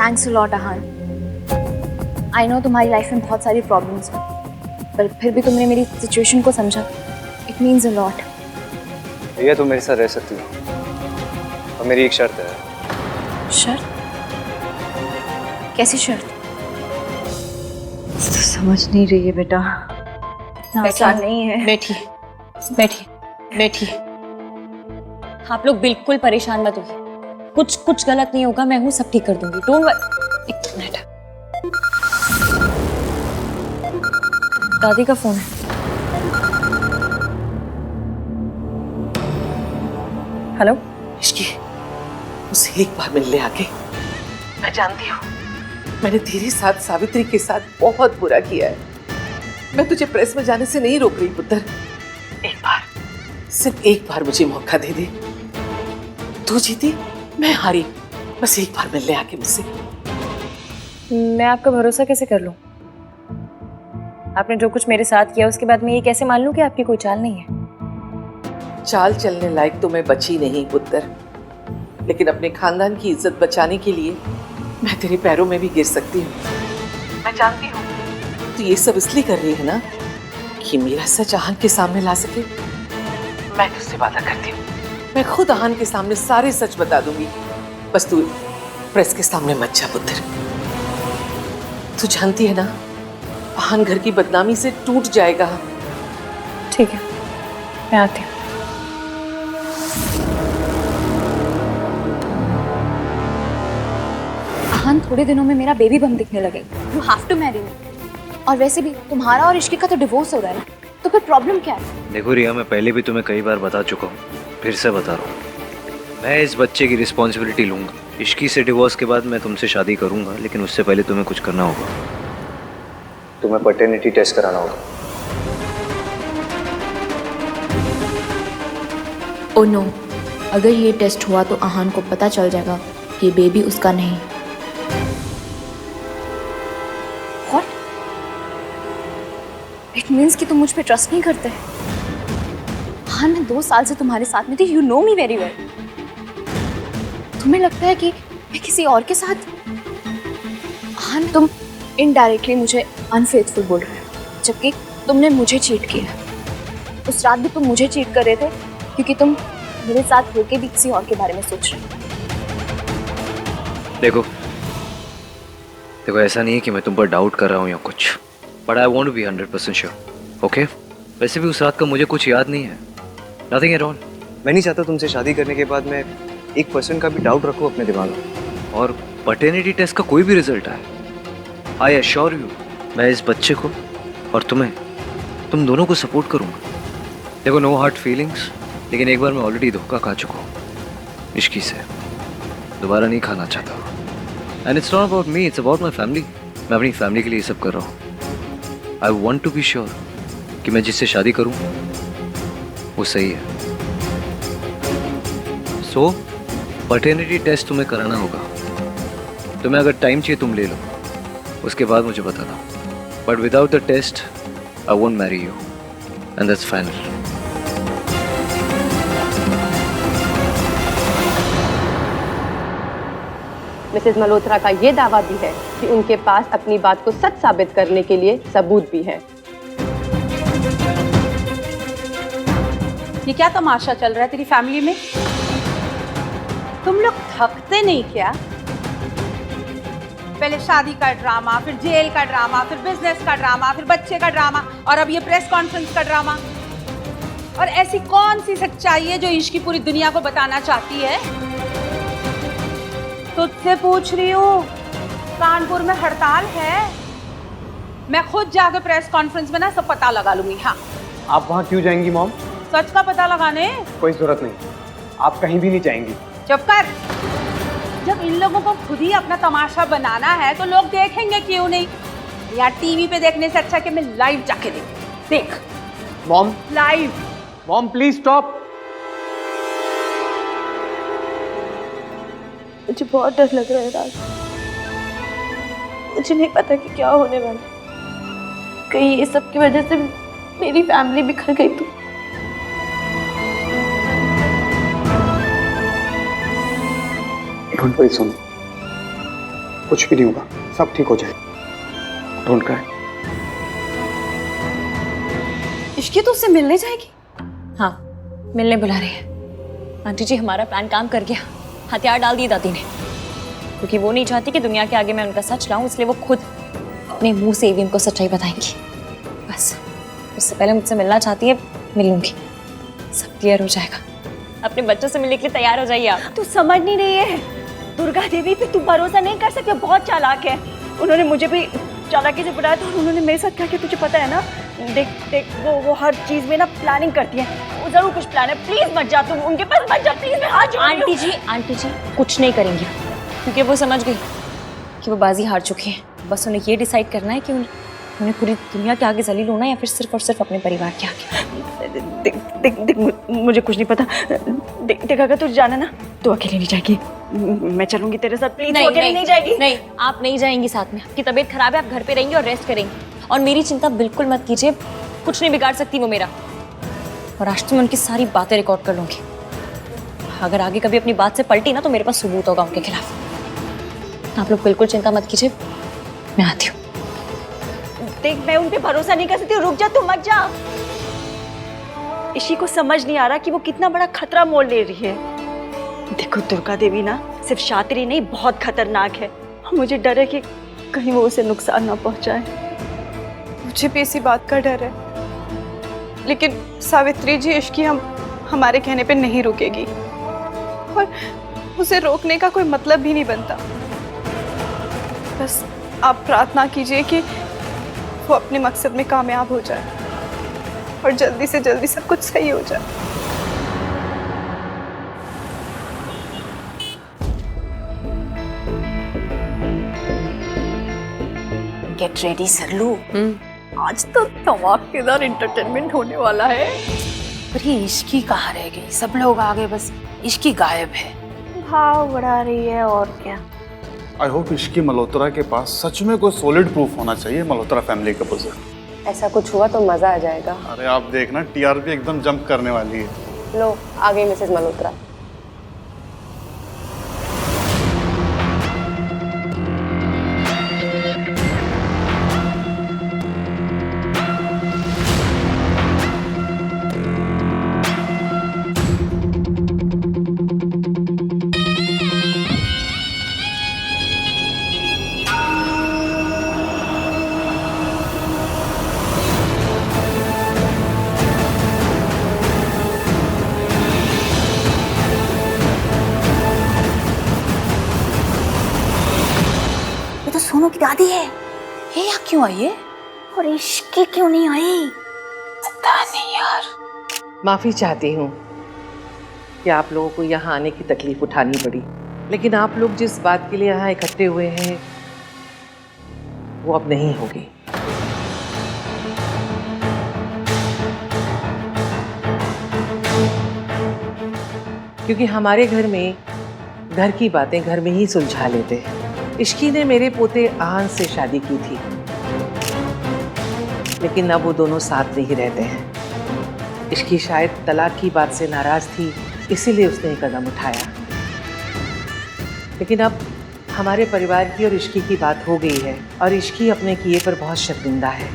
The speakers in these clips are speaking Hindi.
Thanks a lot Ahaan. I know तुम्हारी लाइफ में बहुत सारी प्रॉब्लम्स हैं, पर फिर भी तुमने मेरी सिचुएशन को समझा। It means a lot. भैया तुम मेरे साथ रह सकती हो, और मेरी एक शर्त है। शर्त? कैसी शर्त? तो समझ नहीं रही है बेटा, आसान नहीं है। बैठिए बैठिए बैठिए, आप लोग बिल्कुल परेशान मत होइए, कुछ गलत नहीं होगा, मैं हूँ, सब ठीक कर दूंगी। Don't worry. एक मिनट, दादी का फोन है। हेलो इश्की, उसे एक बार मिलने आके। मैं जानती हूँ मैंने तेरे साथ सावित्री के साथ बहुत बुरा किया है। मैं तुझे प्रेस में जाने से नहीं रोक रही पुत्र, एक बार, सिर्फ एक बार मुझे मौका दे दे। तू जीती मैं हारी, बस एक बार मिलने आके मुझसे। मैं आपका भरोसा कैसे कर लूं? आपने जो कुछ मेरे साथ किया उसके बाद मैं ये कैसे मान लूं कि आपकी कोई चाल नहीं है? चाल चलने लायक तो मैं बची नहीं पुत्र, लेकिन अपने खानदान की इज्जत बचाने के लिए मैं तेरे पैरों में भी गिर सकती हूँ। मैं जानती हूँ तू ये सब इसलिए कर रही है ना कि मेरा सच आहान के सामने ला सके। मैं तुझसे वादा करती हूँ, मैं खुद आहान के सामने सारे सच बता दूंगी, बस तू प्रेस के सामने मत जा पुत्र। तू जानती है ना आहान घर की बदनामी से टूट जाएगा। ठीक है, मैं आती हूँ। आहान थोड़े दिनों में मेरा बेबी बम दिखने लगेगा। You have to marry me. और वैसे भी तुम्हारा और इश्की का तो डिवोर्स हो रहा है, तो फिर प्रॉब्लम क्या है? देखो रिया, मैं पहले भी तुम्हें कई बार बता चुका हूँ, फिर से बता रहा हूँ, मैं इस बच्चे की रिस्पॉन्सिबिलिटी लूंगा। इश्की से डिवोर्स के बाद मैं तुमसे शादी करूंगा, लेकिन उससे पहले तुम्हें कुछ करना होगा। तुम्हें पैटर्निटी टेस्ट कराना होगा। ओ नो, अगर ये टेस्ट हुआ तो आहान को पता चल जाएगा कि बेबी उसका नहीं। What? It means कि तुम मुझ पे ट्रस्ट नहीं करते। हाँ, मैं 2 साल से तुम्हारे साथ में थी। You know me very well. तुम्हें लगता है कि मैं किसी और के साथ? हाँ, तुम इनडायरेक्टली मुझे अनफेथफुल बोल रहे हो, जबकि तुमने मुझे चीट किया। उस रात भी तुम मुझे चीट कर रहे थे क्योंकि तुम मेरे साथ होके भी किसी और के बारे में सोच रहे हो। देखो ऐसा नहीं है कि मैं तुम पर डाउट कर रहा हूँ या कुछ, but I want be 100% sure, okay? वैसे भी उस रात का मुझे कुछ याद नहीं है, नथिंग एट ऑल। मैं नहीं चाहता तुमसे शादी करने के बाद मैं 1% का भी डाउट रखूँ अपने दिमाग में, और पैटर्निटी टेस्ट का कोई भी रिजल्ट आए, आई एश्योर यू, मैं इस बच्चे को और तुम दोनों को सपोर्ट करूँगा। देखो, नो हार्ड फीलिंग्स, लेकिन एक बार मैं ऑलरेडी धोखा खा चुका हूँ इश्की से, दोबारा नहीं खाना चाहता। And it's not about me, it's about my family. मैं अपनी फैमिली के लिए सब कर रहा हूँ। I want to be sure कि मैं जिससे शादी करूँ वो सही है। सो पैटर्निटी टेस्ट तुम्हें कराना होगा। तुम्हें अगर टाइम चाहिए तुम ले लो, उसके बाद मुझे बताना, but without the test I won't marry you, and that's final. Mrs Malhotra का ये दावा भी है कि उनके पास अपनी बात को सच साबित करने के लिए सबूत भी है। ये क्या तमाशा चल रहा है तेरी फैमिली में? तुम लोग थकते नहीं क्या? पहले शादी का ड्रामा, फिर जेल का ड्रामा, फिर बिजनेस का ड्रामा, फिर बच्चे का ड्रामा, और अब ये प्रेस कॉन्फ्रेंस का ड्रामा। और ऐसी कौन सी सच्चाई है जो इश्की पूरी दुनिया को बताना चाहती है? तुझसे पूछ रही हूँ, कानपुर में हड़ताल है, मैं खुद जाकर प्रेस कॉन्फ्रेंस में ना सब पता लगा लूंगी। हाँ, आप वहाँ क्यों जाएंगी मॉम? सच का पता लगाने। कोई जरूरत नहीं, आप कहीं भी नहीं जाएंगी। चुप कर। जब इन लोगों को खुद ही अपना तमाशा बनाना है तो लोग देखेंगे क्यों नहीं? यार टीवी पे देखने से अच्छा कि मैं लाइव जाके देख। Mom, live. Mom please stop. मुझे बहुत डर लग रहा है राज। मुझे नहीं पता कि क्या होने वाला है। कहीं ये सब की वजह से मेरी फैमिली बिखर गई तो। एक मिनट सुन, कुछ भी नहीं होगा, सब ठीक हो जाएगा। Don't cry. इश्की तो उससे मिलने जाएगी? हाँ, मिलने बुला रही है। आंटी जी, हमारा प्लान काम कर गया। हथियार डाल दिए दादी ने, क्योंकि वो नहीं चाहती कि दुनिया के आगे मैं उनका सच लाऊं, इसलिए वो खुद अपने मुंह से एवीएम को सच्चाई बताएंगी। बस उससे पहले मुझसे मिलना चाहती है, मिल लूंगी, सब क्लियर हो जाएगा। अपने बच्चों से मिलने के लिए तैयार हो जाइए आप। तू समझ नहीं रही है, दुर्गा देवी पे तू भरोसा नहीं कर सकते, बहुत चालाक है। उन्होंने मुझे भी चालाकी से बुलाया था और उन्होंने मेरे साथ कहा कि तुझे पता है ना, देख वो हर चीज में ना प्लानिंग करती है, वो जरूर कुछ प्लान है। प्लीज मत जा, तुम उनके पास मत जा प्लीज, मैं हाथ जोड़ रही हूं। आंटी जी कुछ नहीं करेंगी, क्योंकि वो समझ गई कि वो बाजी हार चुकी है। बस उन्हें ये डिसाइड करना है कि उन्हें पूरी दुनिया के आगे जलील होना है या फिर सिर्फ और सिर्फ अपने परिवार के आगे। देख मुझे कुछ नहीं पता। देख अगर तुझे जाना ना तो अकेले नहीं जाएगी, मैं चलूंगी तेरे साथ। प्लीज अकेले नहीं जाएगी। नहीं, आप नहीं जाएंगी साथ में। आपकी तबीयत खराब है, आप घर पे रहेंगी और रेस्ट करेंगी। और मेरी चिंता बिल्कुल मत कीजिए, कुछ नहीं बिगाड़ सकती वो मेरा। और आज तो मैं उनकी सारी बातें रिकॉर्ड कर लूंगी। अगर आगे कभी अपनी बात से पलटी ना तो मेरे पास सबूत होगा उनके खिलाफ। आप लोग बिल्कुल चिंता मत कीजिए, मैं आती हूँ। देख मैं उन पे भरोसा नहीं कर सकती, रुक जा, तू मत जा। इसी को समझ नहीं आ रहा कि वो कितना बड़ा खतरा मोल ले रही है। देखो दुर्गा देवी ना सिर्फ शातिर ही नहीं, बहुत खतरनाक है। मुझे डर है कि कहीं वो उसे नुकसान ना पहुंचाए। मुझे भी इसी बात का डर है, लेकिन सावित्री जी इश्की हमारे कहने पे नहीं रुकेगी और उसे रोकने का कोई मतलब भी नहीं बनता। बस आप प्रार्थना कीजिए कि वो अपने मकसद में कामयाब हो जाए और जल्दी से जल्दी सब कुछ सही हो जाए। गेट रेडी सरलू, आज तो धमाकेदार एंटरटेनमेंट होने वाला है। पर ये इश्की कहाँ रह गई? सब लोग आ गए, बस इश्की गायब है। भाव बढ़ा रही है और क्या। आई होप इश्की मल्होत्रा के पास सच में कोई सॉलिड प्रूफ होना चाहिए मल्होत्रा फैमिली का पोजीशन। ऐसा कुछ हुआ तो मजा आ जाएगा। अरे आप देखना, टीआरपी एकदम जंप करने वाली है। लो आ गई मिसेस मल्होत्रा। सोनू की दादी है, ये यहाँ क्यों आई है? और इश्की क्यों नहीं आई? पता नहीं यार। माफी चाहती हूँ कि आप लोगों को यहाँ आने की तकलीफ उठानी पड़ी, लेकिन आप लोग जिस बात के लिए यहाँ इकट्ठे हुए हैं वो अब नहीं होगी। क्योंकि हमारे घर में घर की बातें घर में ही सुलझा लेते हैं। इश्की ने मेरे पोते आहान से शादी की थी, लेकिन अब वो दोनों साथ नहीं रहते हैं। इश्की शायद तलाक की बात से नाराज थी, इसीलिए उसने एक कदम उठाया। लेकिन अब हमारे परिवार की और इश्की की बात हो गई है और इश्की अपने किए पर बहुत शर्मिंदा है,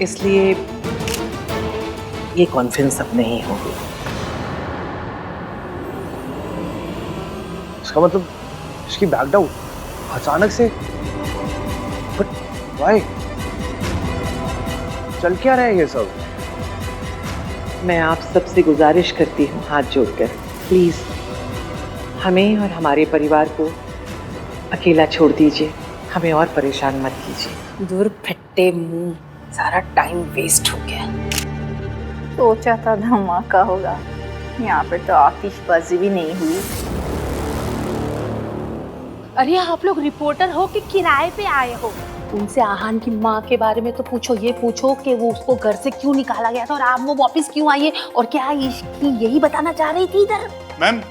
इसलिए ये कॉन्फ्रेंस अब नहीं होगी। इसका मतलब इसकी बैक आउट अचानक से? But why? चल क्या रहा है ये सब? मैं आप सबसे गुजारिश करती हूँ हाथ जोड़कर, प्लीज हमें और हमारे परिवार को अकेला छोड़ दीजिए, हमें और परेशान मत कीजिए। दूर फट्टे मुंह, सारा टाइम वेस्ट हो गया। सोचा था धमाका होगा, यहाँ पे तो आतिशबाजी भी नहीं हुई। अरे आप लोग रिपोर्टर हो कि किराए पे आए हो? उनसे आहान की माँ के बारे में तो पूछो, ये पूछो कि वो उसको घर से क्यों निकाला गया था और आप वो वापस क्यों आई है, और क्या इश्की यही बताना चाह रही थी इधर? मैम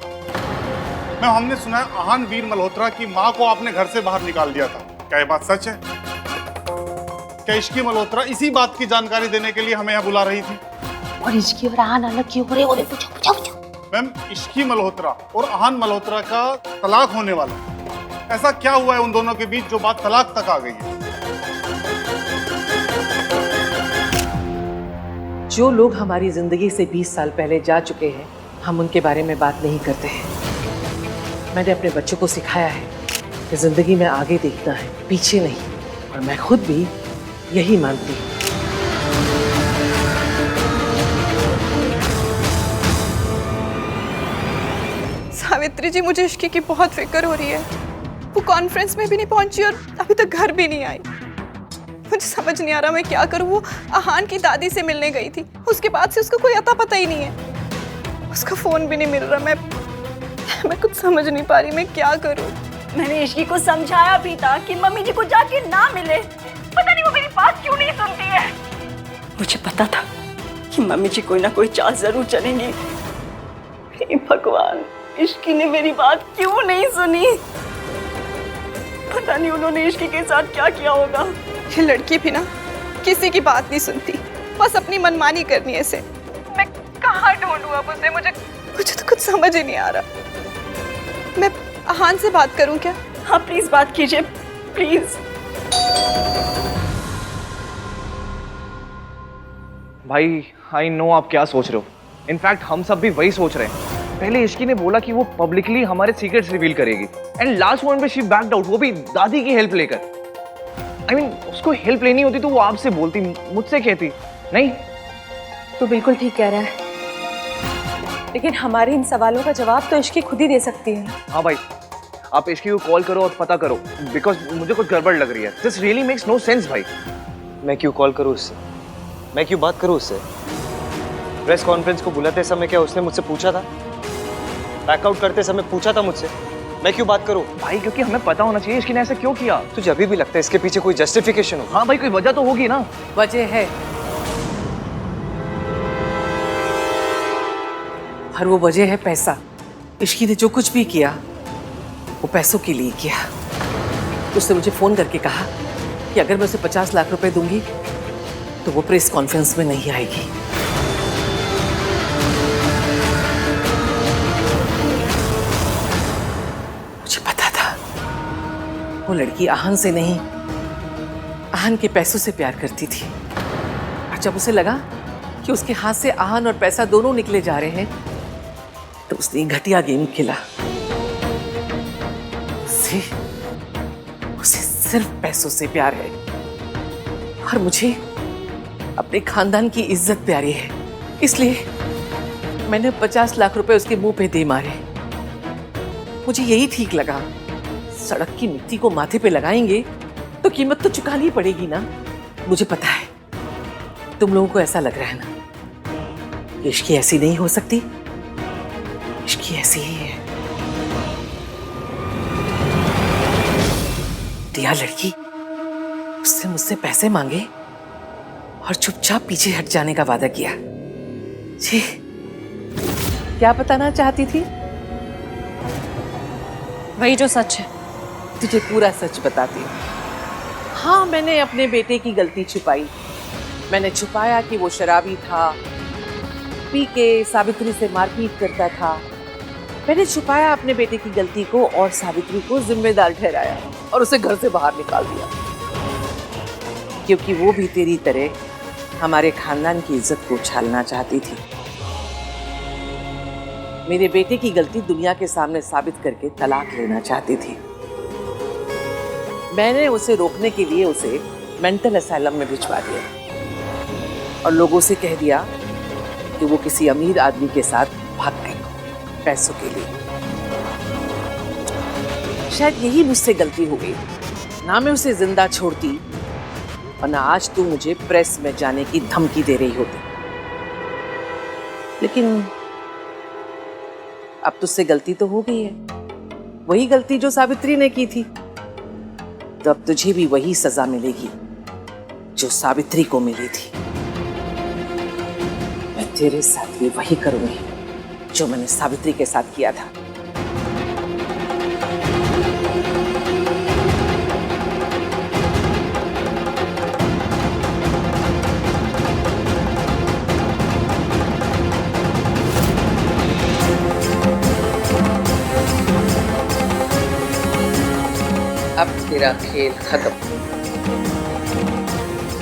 हमने सुना है आहान वीर मल्होत्रा की माँ को आपने घर से बाहर निकाल दिया था, क्या ये बात सच है? क्या इश्की मल्होत्रा इसी बात की जानकारी देने के लिए हमें यहाँ बुला रही थी? और इश्की और आहान अलग क्यों हो रहे हो? पूछो। मैम इश्की मल्होत्रा और आहान मल्होत्रा का तलाक होने वाला है, ऐसा क्या हुआ है उन दोनों के बीच जो बात तलाक तक आ गई है? जो लोग हमारी जिंदगी से 20 साल पहले जा चुके हैं, हम उनके बारे में बात नहीं करते हैं। मैंने अपने बच्चों को सिखाया है कि जिंदगी में आगे देखना है, पीछे नहीं। और मैं खुद भी यही मानती हूँ। सावित्री जी, मुझे इश्की की बहुत फिक्र हो रही है। वो कॉन्फ्रेंस में भी नहीं पहुंची और अभी तक घर भी नहीं आई। मुझे समझ नहीं आ रहा मैं क्या करूं। वो आहान की दादी से मिलने गई थी, उसके बाद से उसका कोई अता पता ही नहीं है। उसका फोन भी नहीं मिल रहा। मैं कुछ समझ नहीं पा रही मैं क्या करूं। मैंने इश्की को समझाया भी था कि मम्मी जी को जाके ना मिले, पता नहीं वो मेरी बात क्यों नहीं सुनती है। मुझे पता था कि मम्मी जी कोई ना कोई चाल जरूर चलेंगी। हे भगवान, इश्की ने मेरी बात क्यों नहीं सुनी? पता नहीं उन्होंने इश्की के साथ क्या किया होगा। ये लड़की भी ना किसी की बात नहीं सुनती, बस अपनी मनमानी करनी है इसे। मैं कहाँ ढूंढूं अब उसे? मुझे तो कुछ समझ ही नहीं आ रहा। मैं आहान से बात करूं क्या? हाँ प्लीज बात कीजिए, प्लीज। भाई आई नो आप क्या सोच रहे हो। इनफैक्ट हम सब भी वही सोच रहे हैं। पहले इश्की ने बोला कि वो पब्लिकली हमारे सीक्रेट्स रिवील करेगी, एंड लास्ट मोमेंट पे शी बैक्ड आउट, वो भी दादी की हेल्प लेकर। I mean, उसको हेल्प लेनी होती तो वो आपसे बोलती, मुझसे कहती नहीं। तो बिल्कुल ठीक कह रहा है, लेकिन हमारे इन सवालों का जवाब तो इश्की खुद ही दे सकती है। हाँ भाई, आप इश्की को कॉल करो और पता करो, बिकॉज मुझे कुछ गड़बड़ लग रही है। This really makes no sense भाई। मैं क्यों कॉल करूँ उससे? मैं क्यों बात करूँ उससे? प्रेस कॉन्फ्रेंस को बुलाते समय क्या उसने मुझसे पूछा था? बैकआउट करते समय पूछा था मुझसे? मैं क्यों बात करूं? भाई क्योंकि हमें पता होना चाहिए इसकी ने ऐसा क्यों किया। तुझे अभी भी लगता है इसके पीछे कोई जस्टिफिकेशन हो? हाँ भाई, कोई वजह तो होगी ना। वजह है, और वो वजह है पैसा। इश्की ने जो कुछ भी किया वो पैसों के लिए किया। उसने मुझे फोन करके कहा कि अगर मैं उसे 50 लाख रुपए दूंगी तो वो प्रेस कॉन्फ्रेंस में नहीं आएगी। मुझे पता था वो लड़की आहान से नहीं, आहान के पैसों से प्यार करती थी। और जब उसे लगा कि उसके हाथ से आहान और पैसा दोनों निकले जा रहे हैं, तो उसने घटिया गेम खेला। उसे सिर्फ पैसों से प्यार है, और मुझे अपने खानदान की इज्जत प्यारी है। इसलिए मैंने 50 लाख रुपए उसके मुंह पे दे मारे। मुझे यही ठीक लगा। सड़क की मिट्टी को माथे पे लगाएंगे तो कीमत तो चुकानी पड़ेगी ना। मुझे पता है तुम लोगों को ऐसा लग रहा है ना, इश्की ऐसी नहीं हो सकती। इश्की ऐसी ही है। दिया लड़की, उसने मुझसे पैसे मांगे और चुपचाप पीछे हट जाने का वादा किया। जी, क्या बताना चाहती थी? वही जो सच है। तुझे पूरा सच बताती हूँ। हाँ, मैंने अपने बेटे की गलती छुपाई। मैंने छुपाया कि वो शराबी था, पी के सावित्री से मारपीट करता था। मैंने छुपाया अपने बेटे की गलती को और सावित्री को जिम्मेदार ठहराया और उसे घर से बाहर निकाल दिया, क्योंकि वो भी तेरी तरह हमारे खानदान की इज्जत को उछालना चाहती थी। मेरे बेटे की गलती दुनिया के सामने साबित करके तलाक लेना चाहती थी। मैंने उसे रोकने के लिए उसे मेंटल असाइलम में भिजवा दिया और लोगों से कह दिया कि वो किसी अमीर आदमी के साथ भाग गई पैसों के लिए। शायद यही मुझसे गलती हो गई। ना मैं उसे जिंदा छोड़ती और ना आज तू मुझे प्रेस में जाने की धमकी दे रही होती। लेकिन अब तुझसे गलती तो हो गई है, वही गलती जो सावित्री ने की थी। तो अब तुझे भी वही सजा मिलेगी जो सावित्री को मिली थी। मैं तेरे साथ भी वही करूंगी जो मैंने सावित्री के साथ किया था। अब तेरा खेल खत्म।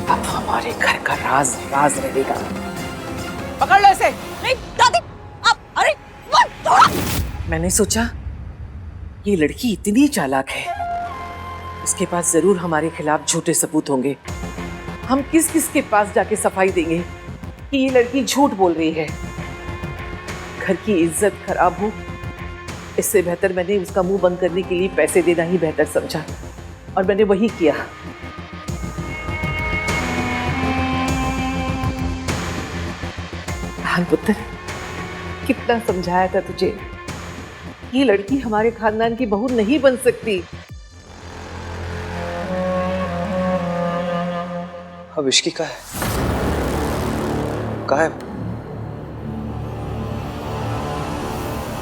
अब हमारे घर का राज राज रहेगा। पकड़ लो इसे। नहीं दादी, आप अरे मत छोड़ो। मैंने सोचा ये लड़की इतनी चालाक है, इसके पास जरूर हमारे खिलाफ झूठे सबूत होंगे। हम किस किस के पास जाके सफाई देंगे कि ये लड़की झूठ बोल रही है। घर की इज्जत खराब हो, इससे बेहतर मैंने उसका मुंह बंद करने के लिए पैसे देना ही बेहतर समझा, और मैंने वही किया। हाँ पुत्र, कितना समझाया था तुझे, ये लड़की हमारे खानदान की बहू नहीं बन सकती। अब इश्की कहाँ है? कहाँ है?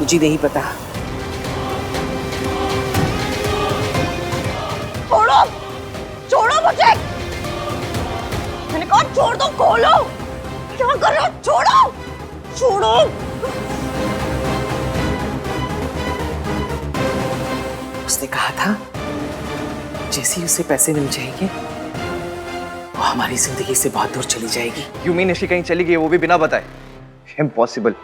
मुझे नहीं पता। छोड़ो, छोड़ो मुझे। मैंने कहा छोड़ दो, खोलो। क्या कर रहे हो? छोड़ो, छोड़ो। उसने कहा था जैसे ही उसे पैसे मिल जाएंगे वो हमारी जिंदगी से बहुत दूर चली जाएगी। यू मीन इश्की कहीं चली गई, वो भी बिना बताए? इम्पॉसिबल।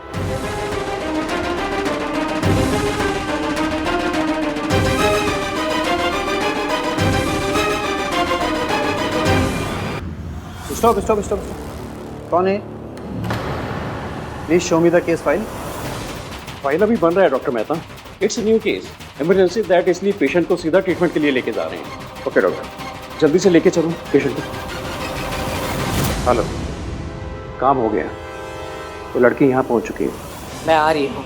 Stop stop stop. कौन है? Please show me the case file. File अभी बन रहा है doctor Mehta. It's new case, emergency that, इसलिए पेशेंट को सीधा ट्रीटमेंट के लिए लेके जा रहे हैं। ओके डॉक्टर, जल्दी से लेके चलो पेशेंट को। हेलो, काम हो गया, तो लड़की यहाँ पहुँच चुकी है। मैं आ रही हूँ,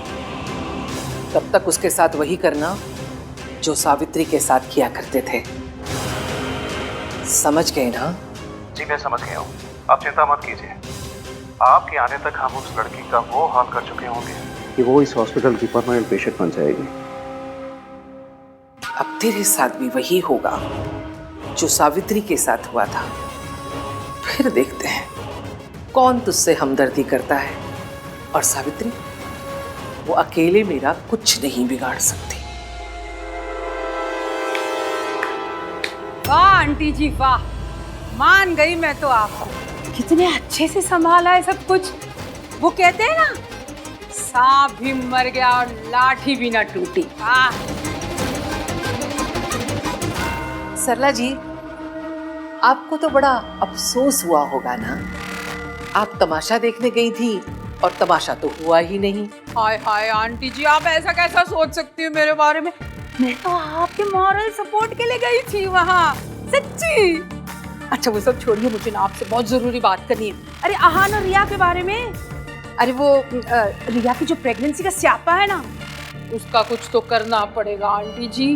तब तक उसके साथ वही करना जो सावित्री के साथ किया करते थे। समझ गए ना? जी मैं समझ गया हूँ, आप चिंता मत कीजिए। आपके आने तक हम उस लड़की का वो हाल कर चुके होंगे कि वो इस हॉस्पिटल की परमानेंट पेशेंट बन जाएगी। अब तेरे साथ भी वही होगा जो सावित्री के साथ हुआ था। फिर देखते हैं कौन तुझसे हमदर्दी करता है, और सावित्री वो अकेले मेरा कुछ नहीं बिगाड़ सकती। वाह आंटी जी वाह, मान गई मैं तो आपको। कितने अच्छे से संभाला है सब कुछ। वो कहते हैं ना, सांप भी मर गया और लाठी भी ना टूटी। सरला जी, आपको तो बड़ा अफसोस हुआ होगा ना। आप तमाशा देखने गई थी और तमाशा तो हुआ ही नहीं। हाय हाय आंटी जी, आप ऐसा कैसा सोच सकती हो मेरे बारे में? मैं तो आपके मॉरल सपोर्ट के लिए गई थी वहाँ, सच्ची। अच्छा वो सब छोड़िए, मुझे ना आपसे बहुत जरूरी बात करनी है। अरे आहान और रिया के बारे में। अरे वो रिया की जो प्रेगनेंसी का स्यापा है ना, उसका कुछ तो करना पड़ेगा आंटी जी,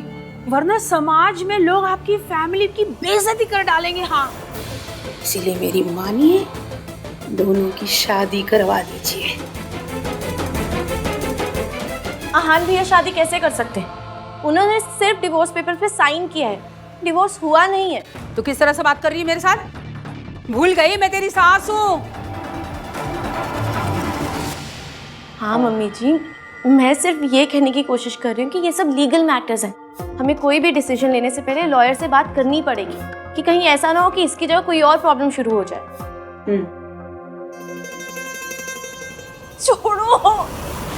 वरना समाज में लोग आपकी फैमिली की बेइज्जती कर डालेंगे। हाँ, इसीलिए मेरी मानिए, दोनों की शादी करवा दीजिए। आहान भैया शादी कैसे कर सकते हैं? उन्होंने सिर्फ डिवोर्स पेपर पे साइन किया है, डिवोर्स हुआ नहीं है। तो किस तरह से बात कर रही है मेरे साथ? भूल गई मैं तेरी सास हूँ। हाँ मम्मी जी, मैं सिर्फ ये कहने की कोशिश कर रही हूँ कि ये सब लीगल मैटर्स हैं। हमें कोई भी डिसीजन लेने से पहले लॉयर से बात करनी पड़ेगी कि कहीं ऐसा ना हो कि इसकी जगह कोई और प्रॉब्लम शुरू हो जाए। छोड़ो।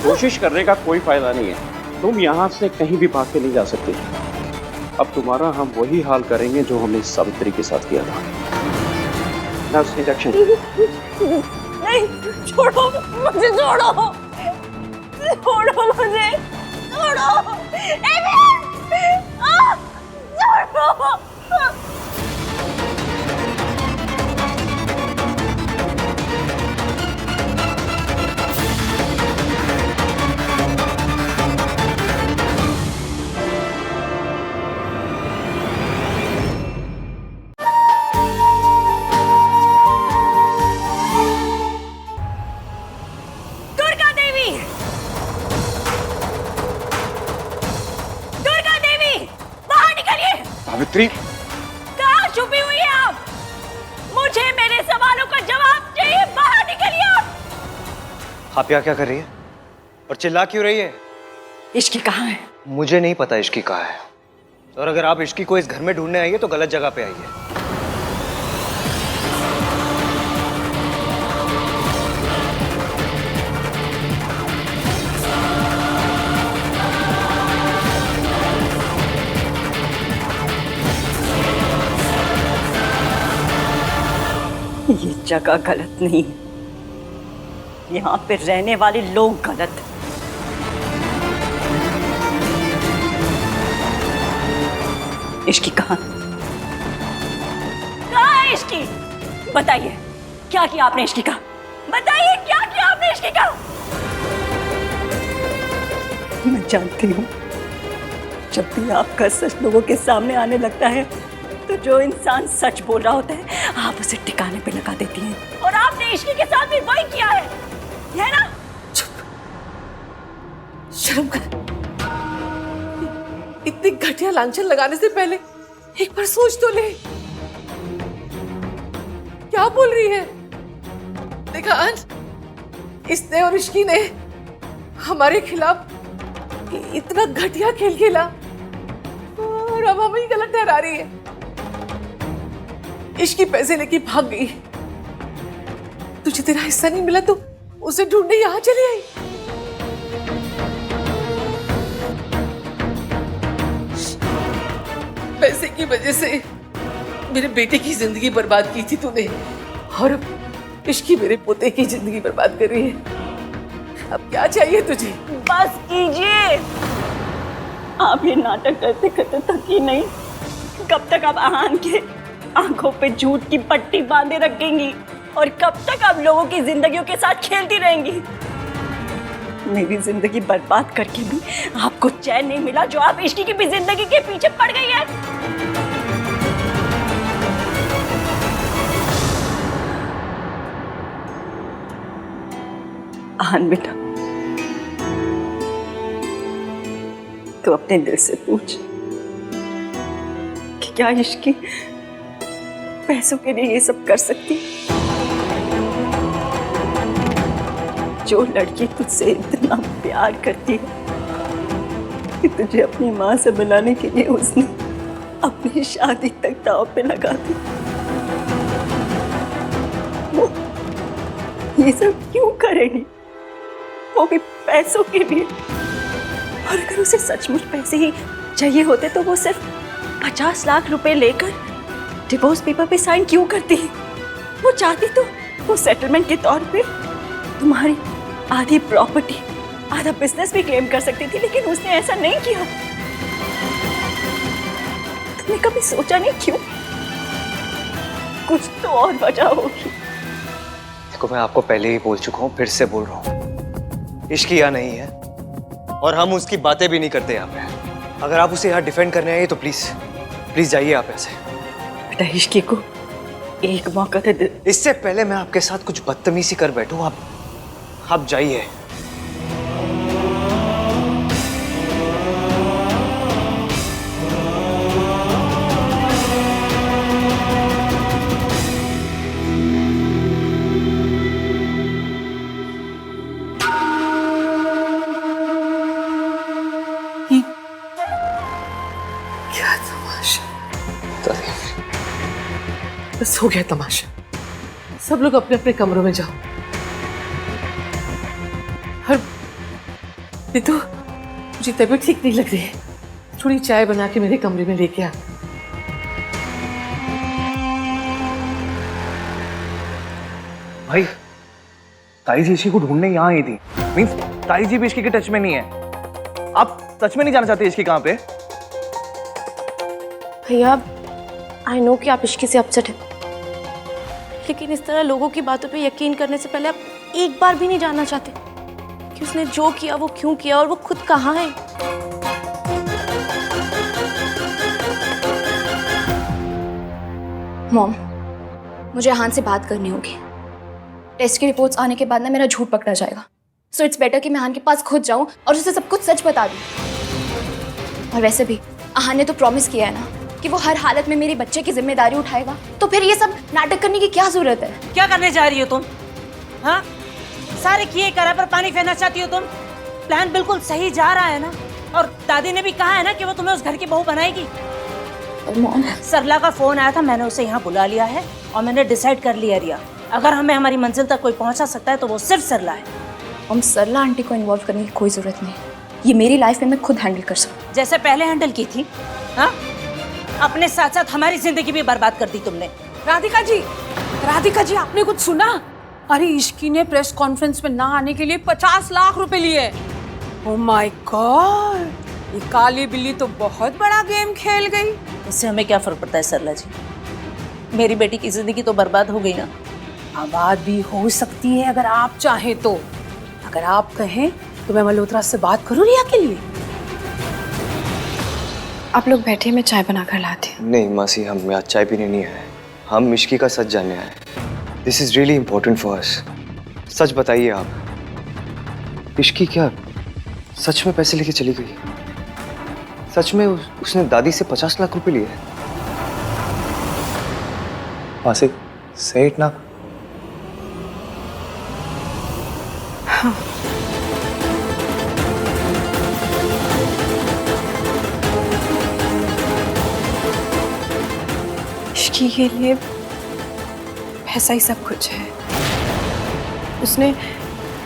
कोशिश करने का कोई फायदा नहीं है, तुम यहाँ से कहीं भी भाग के नहीं जा सकती। अब तुम्हारा हम वही हाल करेंगे जो हमने सावित्री के साथ किया था। Nurse injection. नहीं, छोड़ो मुझे, छोड़ो, छोड़ो मुझे, छोड़ो, छोड़ो। सावित्री, कहाँ छुपी हुई है आप? मुझे मेरे सवालों का जवाब चाहिए, बाहर निकलिए आप। आप यहाँ क्या कर रही है और चिल्ला क्यों रही है? इश्की कहाँ है? मुझे नहीं पता इश्की कहाँ है। और अगर आप इश्की को इस घर में ढूंढने आई है तो गलत जगह पे आई है। ये जगह गलत नहीं है, यहाँ पे रहने वाले लोग गलत। इश्की कहाँ है इश्की? बताइए क्या किया आपने इश्की का? बताइए क्या किया आपने इश्की का? मैं जानती हूँ जब भी आपका सच लोगों के सामने आने लगता है तो जो इंसान सच बोल रहा होता है आप उसे ठिकाने पे लगा देती हैं, और आपने इश्की के साथ भी वही किया है ना? चुप, शर्म कर। इतनी घटिया लांछन लगाने से पहले एक बार सोच तो ले। क्या बोल रही है? देखा अंश, इसने और इश्की ने हमारे खिलाफ इतना घटिया खेल खेला और अब हमें गलत ठहरा रही है। इश्की पैसे लेके भाग गई, तुझे तेरा हिस्सा नहीं मिला तो उसे ढूंढने यहां चली आई। पैसे की वजह से मेरे बेटे की जिंदगी बर्बाद की थी तूने, और अब इश्की मेरे पोते की जिंदगी बर्बाद कर रही है। अब क्या चाहिए तुझे? बस कीजिए, आप ये नाटक करते करते थकी नहीं? कब तक आप आहान के आंखों पे झूठ की पट्टी बांधे रखेंगी, और कब तक आप लोगों की जिंदगियों के साथ खेलती रहेंगी? मेरी जिंदगी बर्बाद करके भी आपको चैन नहीं मिला जो आप इश्की की भी जिंदगी के पीछे पड़ गई है। आहान बेटा, तो अपने दिल से पूछ कि क्या इश्की पैसों के लिए ये सब कर सकती? जो लड़की तुझसे इतना प्यार करती है कि तुझे अपनी माँ से मिलाने के लिए उसने अपनी शादी तक दांव पे लगा दी, वो ये सब क्यों करेगी? वो भी पैसों के लिए। और अगर उसे सचमुच पैसे ही चाहिए होते तो वो सिर्फ 50 लाख रुपए लेकर डिवोर्स पेपर पे साइन क्यों करती? वो चाहती तो वो सेटलमेंट के तौर पे तुम्हारी आधी प्रॉपर्टी, आधा बिजनेस भी क्लेम कर सकती थी, लेकिन उसने ऐसा नहीं किया। तुमने कभी सोचा नहीं क्यों? कुछ तो और वजह होगी। देखो, मैं आपको पहले ही बोल चुका हूँ, फिर से बोल रहा हूँ, इश्की यहाँ नहीं है और हम उसकी बातें भी नहीं करते यहाँ पे। अगर आप उसे यहाँ डिफेंड करने आए तो प्लीज प्लीज जाइए आप ऐसे। बेटा, इश्की को एक मौका दे दे। इससे पहले मैं आपके साथ कुछ बदतमीजी कर बैठूं, आप जाइए। क्या तमाशा! बस हो गया तमाशा। सब लोग अपने अपने कमरों में जाओ। और तो मुझे तबीयत ठीक नहीं लग रही है, थोड़ी चाय बना के मेरे कमरे में लेके आ। भाई, ताई जी इश्की को ढूंढने यहाँ आई थी। मींस ताई जी भी इश्की के टच में नहीं है। आप सच में नहीं जाना चाहते इश्की कहाँ पे? भैया, आई नो कि आप इश्की से अपसेट हैं, लेकिन इस तरह लोगों की बातों पे यकीन करने से पहले आप एक बार भी नहीं जानना चाहते कि उसने जो किया वो क्यों किया और वो खुद कहाँ है। मॉम, मुझे आहान से बात करनी होगी। टेस्ट की रिपोर्ट्स आने के बाद ना मेरा झूठ पकड़ा जाएगा, सो इट्स बेटर कि मैं आहान के पास खुद जाऊं और उसे सब कुछ सच बता दूं। और वैसे भी आहान ने तो प्रॉमिस किया है ना कि वो हर हालत में मेरे बच्चे की जिम्मेदारी उठाएगा, तो फिर ये सब नाटक करने की क्या जरूरत है? क्या करने जा रही हो तुम? हाँ, सारे किए करा पर पानी फेरना चाहती हो तुम? प्लान बिल्कुल सही जा रहा है ना? और दादी ने भी कहा है ना कि वो तुम्हें उस घर की बहू बनाएगी। सरला का फोन आया था, मैंने उसे यहाँ बुला लिया है और मैंने डिसाइड कर लिया रिया, अगर हमें हमारी मंजिल तक कोई पहुँचा सकता है तो वो सिर्फ सरला है। हम सरला आंटी को इन्वॉल्व करने की कोई जरूरत नहीं, ये मेरी लाइफ में मैं खुद हैंडल कर सकूँ। जैसे पहले हैंडल की थी। हाँ, अपने साथ साथ हमारी जिंदगी भी बर्बाद कर दी तुमने। राधिका जी आपने कुछ सुना? अरे इश्की ने प्रेस कॉन्फ्रेंस में ना आने के लिए 50 लाख रुपए लिए। ओह माय गॉड, ये काली बिल्ली तो बहुत बड़ा गेम खेल गई। इससे हमें क्या फर्क पड़ता है सरला जी, मेरी बेटी की जिंदगी तो बर्बाद हो गई ना। आबाद भी हो सकती है अगर आप चाहें तो। अगर आप कहें तो मैं मल्होत्रा से बात करूं रिया के लिए। आप लोग बैठे, मैं चाय बना कर लाती हूँ। नहीं मासी, हम आज चाय पीने नहीं आए, हम इश्की का सच जानने आए। This is really important for us. सच बताइए आप, इश्की क्या सच में पैसे लेके चली गई? सच में उसने दादी से 50 लाख रुपए लिए? मासी से इतना? हाँ। इश्की के लिए पैसा ही सब कुछ है। उसने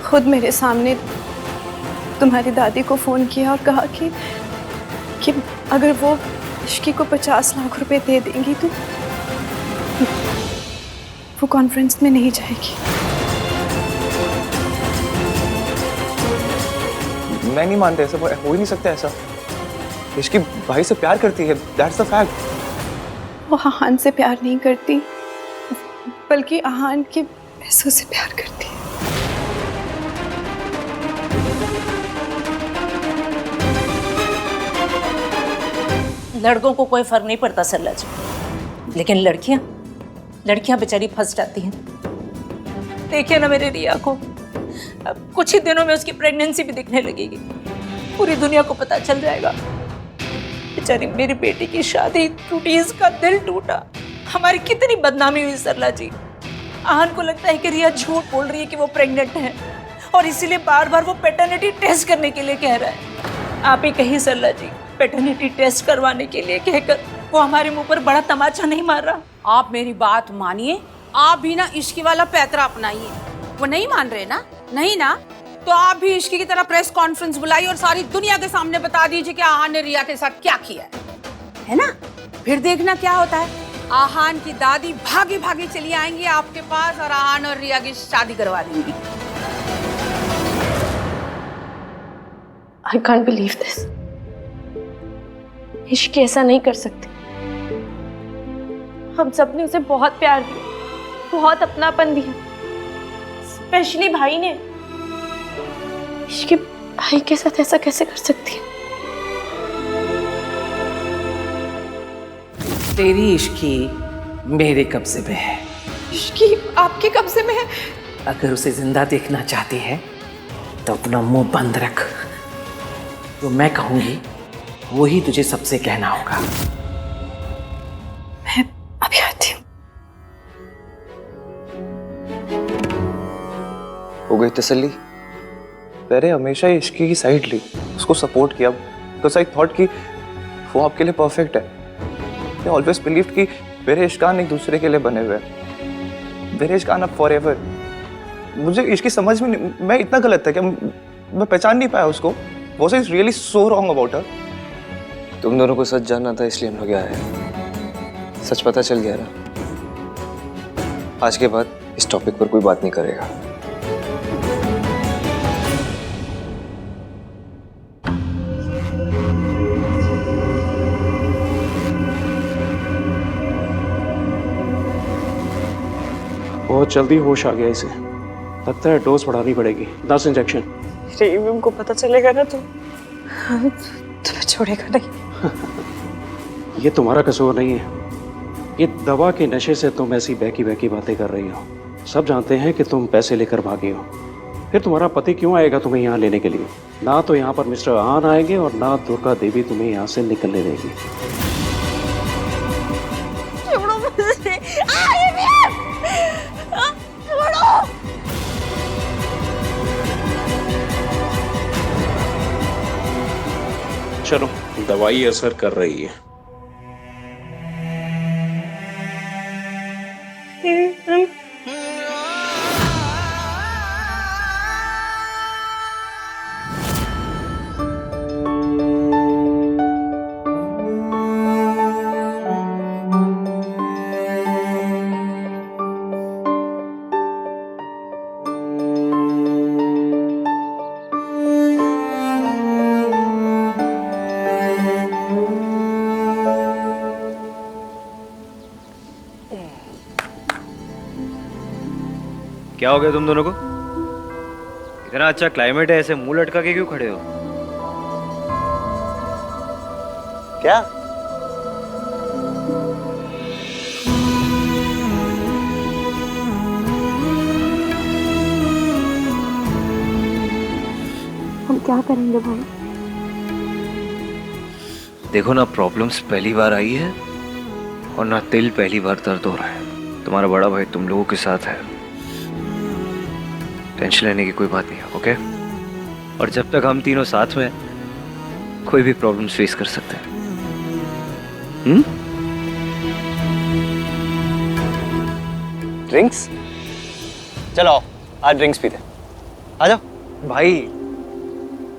खुद मेरे सामने तुम्हारी दादी को फोन किया और कहा कि अगर वो इश्की को 50 लाख रुपए दे देंगी तो वो कॉन्फ्रेंस में नहीं जाएगी। मैं नहीं मानता, ऐसा हो ही नहीं सकता। ऐसा इश्की भाई से प्यार करती है, दैट्स द फैक्ट। वो आहान से प्यार नहीं करती, बल्कि आहान के पैसों से प्यार करती है। लड़कों को कोई फर्क नहीं पड़ता सरला जी, लेकिन लड़कियां बेचारी फंस जाती हैं। देखिए ना मेरे रिया को, अब कुछ ही दिनों में उसकी प्रेगनेंसी भी दिखने लगेगी, पूरी दुनिया को पता चल जाएगा। बेचारी मेरी बेटी की शादी टूटी, इसका दिल टूटा, हमारी कितनी बदनामी हुई सरला जी। आहान को लगता है कि रिया झूठ बोल रही है कि वो प्रेग्नेंट है और इसीलिए बार बार वो पैटर्निटी टेस्ट करने के लिए कह रहा है। आप ही कहिए सरला जी, पैटर्निटी टेस्ट करवाने के लिए कहकर वो हमारे मुंह पर बड़ा तमाचा नहीं मार रहा? आप मेरी बात मानिए, आप भी ना इश्की वाला पैतरा अपनाइए। वो नहीं मान रहे ना? नहीं ना, तो आप भी इश्की की तरह प्रेस कॉन्फ्रेंस बुलाइए और सारी दुनिया के सामने बता दीजिए कि आहान ने रिया के साथ क्या किया है ना? फिर देखना क्या होता है। आहान की दादी भागी भागी चली आएंगी आपके पास और आहान और रिया की शादी करवा देंगी। I can't believe this. Ishki ऐसा नहीं कर सकती। हम सब ने उसे बहुत प्यार दिया, बहुत अपनापन दिया, स्पेशली भाई ने। इश्की भाई के साथ ऐसा कैसे कर सकती है? तेरी इश्की मेरे कब्जे में है। इश्की आपके कब्जे में है? अगर उसे जिंदा देखना चाहती है तो अपना मुंह बंद रख। जो मैं कहूंगी वही तुझे सबसे कहना होगा। मैं अभी आती हूँ। हो गई तसल्ली? मैंने हमेशा इश्की की साइड ली, उसको सपोर्ट किया, बिकॉज आई थॉट कि वो आपके लिए परफेक्ट है। आई ऑलवेज बिलीव्ड कि मेरे इश्कान एक दूसरे के लिए बने हुए हैं, मेरे इश्कान अब फॉर एवर। मुझे इश्की समझ में नहीं, मैं इतना गलत था कि मैं पहचान नहीं पाया उसको। Was I really so wrong about her? तुम दोनों को सच जानना था इसलिए हम लोग आए। सच पता चल गया ना। आज के बाद इस टॉपिक पर कोई बात नहीं करेगा। बहुत जल्दी होश आ गया इसे, लगता है डोज बढ़ानी पड़ेगी। 10 इंजेक्शन। एवीएम को पता चलेगा ना तो तुम्हें छोड़ेगा नहीं। ये तुम्हारा कसूर नहीं है, ये दवा के नशे से तुम ऐसी बहकी बहकी बातें कर रही हो। सब जानते हैं कि तुम पैसे लेकर भागी हो। फिर तुम्हारा पति क्यों आएगा तुम्हें यहाँ लेने के लिए? ना तो यहाँ पर मिस्टर आहान आएंगे और ना दुर्गा देवी तुम्हें यहाँ से निकलने देगी। चलो दवाई असर कर रही है। क्या हो गया तुम दोनों को? इतना अच्छा क्लाइमेट है, ऐसे मुंह लटका के क्यों खड़े हो? क्या? हम क्या करेंगे भाई? देखो ना, प्रॉब्लम्स पहली बार आई है और ना दिल पहली बार दर्द हो रहा है। तुम्हारा बड़ा भाई तुम लोगों के साथ है, टेंशन लेने की कोई बात नहीं है, ओके? और जब तक हम तीनों साथ में हैं, कोई भी प्रॉब्लम्स फेस कर सकते हैं। ड्रिंक्स? चलो आओ, आज ड्रिंक्स पीते हैं। आ जाओ। भाई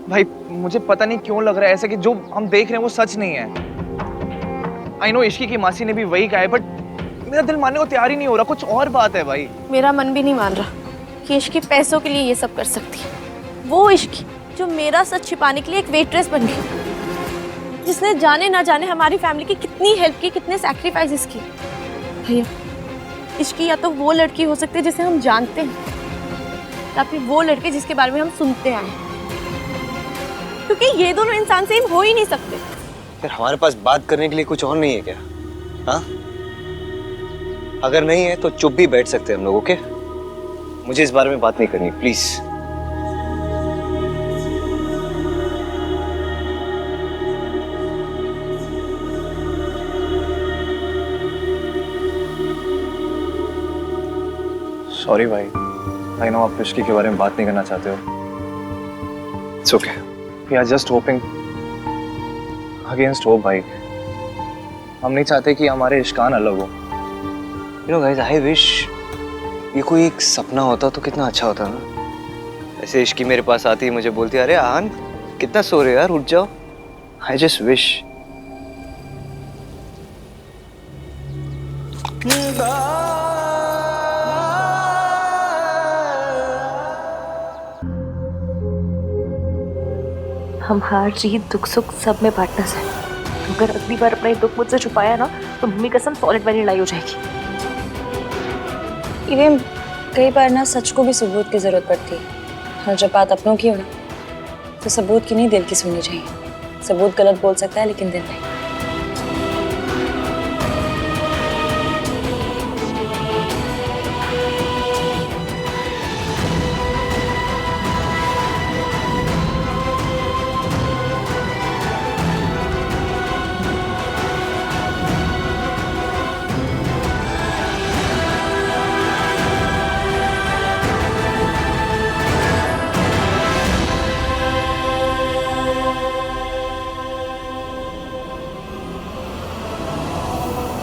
भाई मुझे पता नहीं क्यों लग रहा है ऐसा कि जो हम देख रहे हैं वो सच नहीं है। आई नो इश्की की मासी ने भी वही कहा है, बट मेरा दिल मानने को तैयार ही नहीं हो रहा। कुछ और बात है भाई। मेरा मन भी नहीं मान रहा कि इश्की पैसों के लिए ये सब कर सकती है। वो इश्की जो मेरा सच छिपाने के लिए एक वेट्रेस बन गई, जिसने जाने ना जाने हमारी फैमिली की कितनी हेल्प की, कितने सैक्रिफाइसेस किए। भैया, इश्की या तो वो लड़की हो सकती है जिसे हम जानते हैं, या फिर वो लड़के जिसके बारे में हम सुनते आए हैं, क्योंकि ये दोनों इंसान सेम हो ही नहीं सकते। फिर हमारे पास बात करने के लिए कुछ और नहीं है क्या? हाँ, अगर नहीं है तो चुप भी बैठ सकते हैं हम लोग, ओके? मुझे इस बारे में बात नहीं करनी, प्लीज। सॉरी भाई, आई नो आप इश्की के बारे में बात नहीं करना चाहते हो। It's okay. We are just hoping against hope भाई। हम नहीं चाहते कि हमारे इश्कान अलग हो। You know guys, I wish ये कोई एक सपना होता तो कितना अच्छा होता ना। ऐसे इश्की मेरे पास आती है, मुझे बोलती है, अरे आन कितना सो रहे हो यार, उठ जाओ। I just wish. हम हार जीत दुख सुख सब में पार्टनर्स हैं। अगर अगली बार अपना दुख मुझसे छुपाया ना तो मम्मी कसम सॉलिड वाली लड़ाई हो जाएगी। इवन कई बार ना सच को भी सबूत की जरूरत पड़ती है, और जब बात अपनों की हो ना तो सबूत की नहीं दिल की सुननी चाहिए। सबूत गलत बोल सकता है लेकिन दिल नहीं।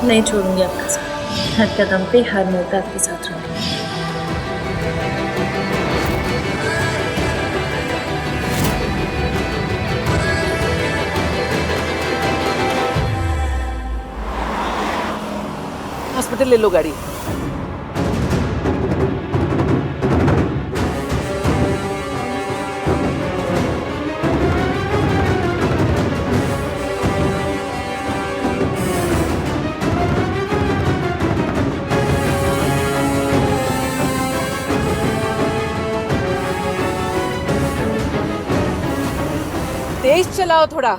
नहीं छोड़ूंगी आपका साथ, हर कदम पे हर मोड़ पे आपके साथ रहूंगी। हॉस्पिटल ले लो गाड़ी। तेज चलाओ थोड़ा।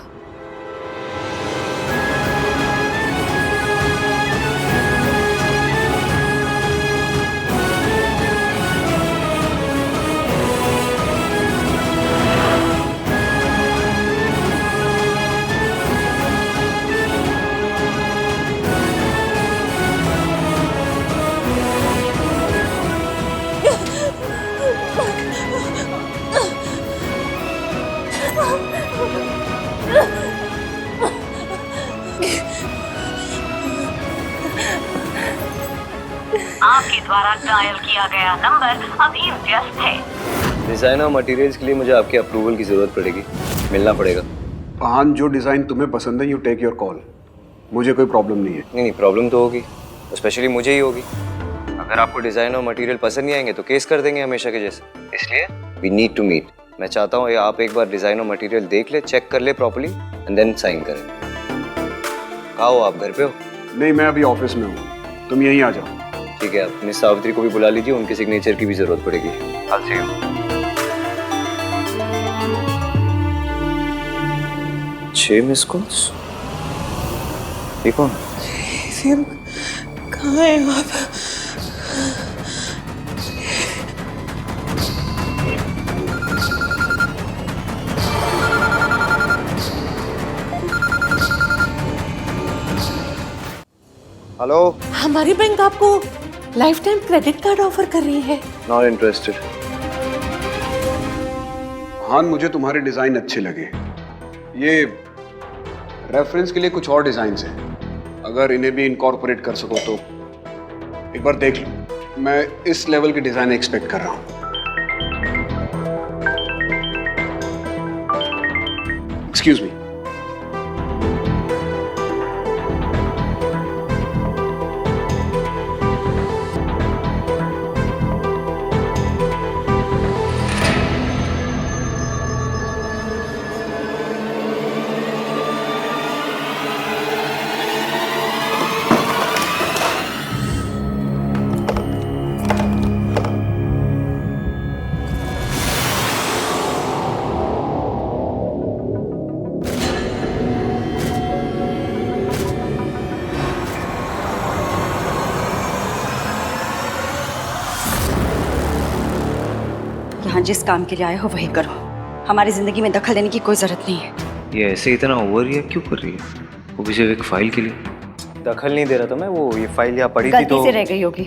द्वारा डायल किया गया नंबर अभी व्यस्त है। डिजाइनर मटेरियल्स के लिए मुझे आपके अप्रूवल की जरूरत पड़ेगी, मिलना पड़ेगा। आहान, जो डिज़ाइन तुम्हें पसंद है, यू टेक योर कॉल। मुझे कोई प्रॉब्लम नहीं है। नहीं, प्रॉब्लम तो होगी, स्पेशली मुझे ही होगी। अगर आपको डिजाइन और मटेरियल पसंद नहीं आएंगे तो केस कर देंगे हमेशा के जैसे। इसलिए वी नीड टू मीट। मैं चाहता हूँ आप एक बार डिजाइन और मटेरियल देख ले, चेक कर ले प्रॉपर्ली एंड देन साइन करें। कहाँ हो आप, घर पे हो? नहीं, मैं अभी ऑफिस में हूँ, तुम यहीं आ जाओ। ठीक है, आप मिस सावित्री को भी बुला लीजिए, उनके सिग्नेचर की भी जरूरत पड़ेगी। I'll see you. 6 miss calls? ये कौन? कहाँ है आप? हेलो, हमारी बैंक आपको life time credit card offer कर रही है। Not interested. आहान, मुझे तुम्हारे डिज़ाइन अच्छे लगे। ये रेफरेंस के लिए कुछ और डिज़ाइंस हैं, अगर इन्हें भी इनकॉर्पोरेट कर सको तो एक बार देख लो। मैं इस लेवल के डिज़ाइन एक्सपेक्ट कर रहा हूँ। Excuse me. यहाँ जिस काम के लिए आए हो वही करो, हमारी जिंदगी में दखल देने की कोई जरूरत नहीं है। ये ऐसे इतना ओवर रिएक्ट क्यों कर रही है? वो भी सिर्फ एक फाइल के लिए। दखल नहीं दे रहा था मैं, वो ये फाइल यहाँ पड़ी थी तो गलती से रह गई होगी।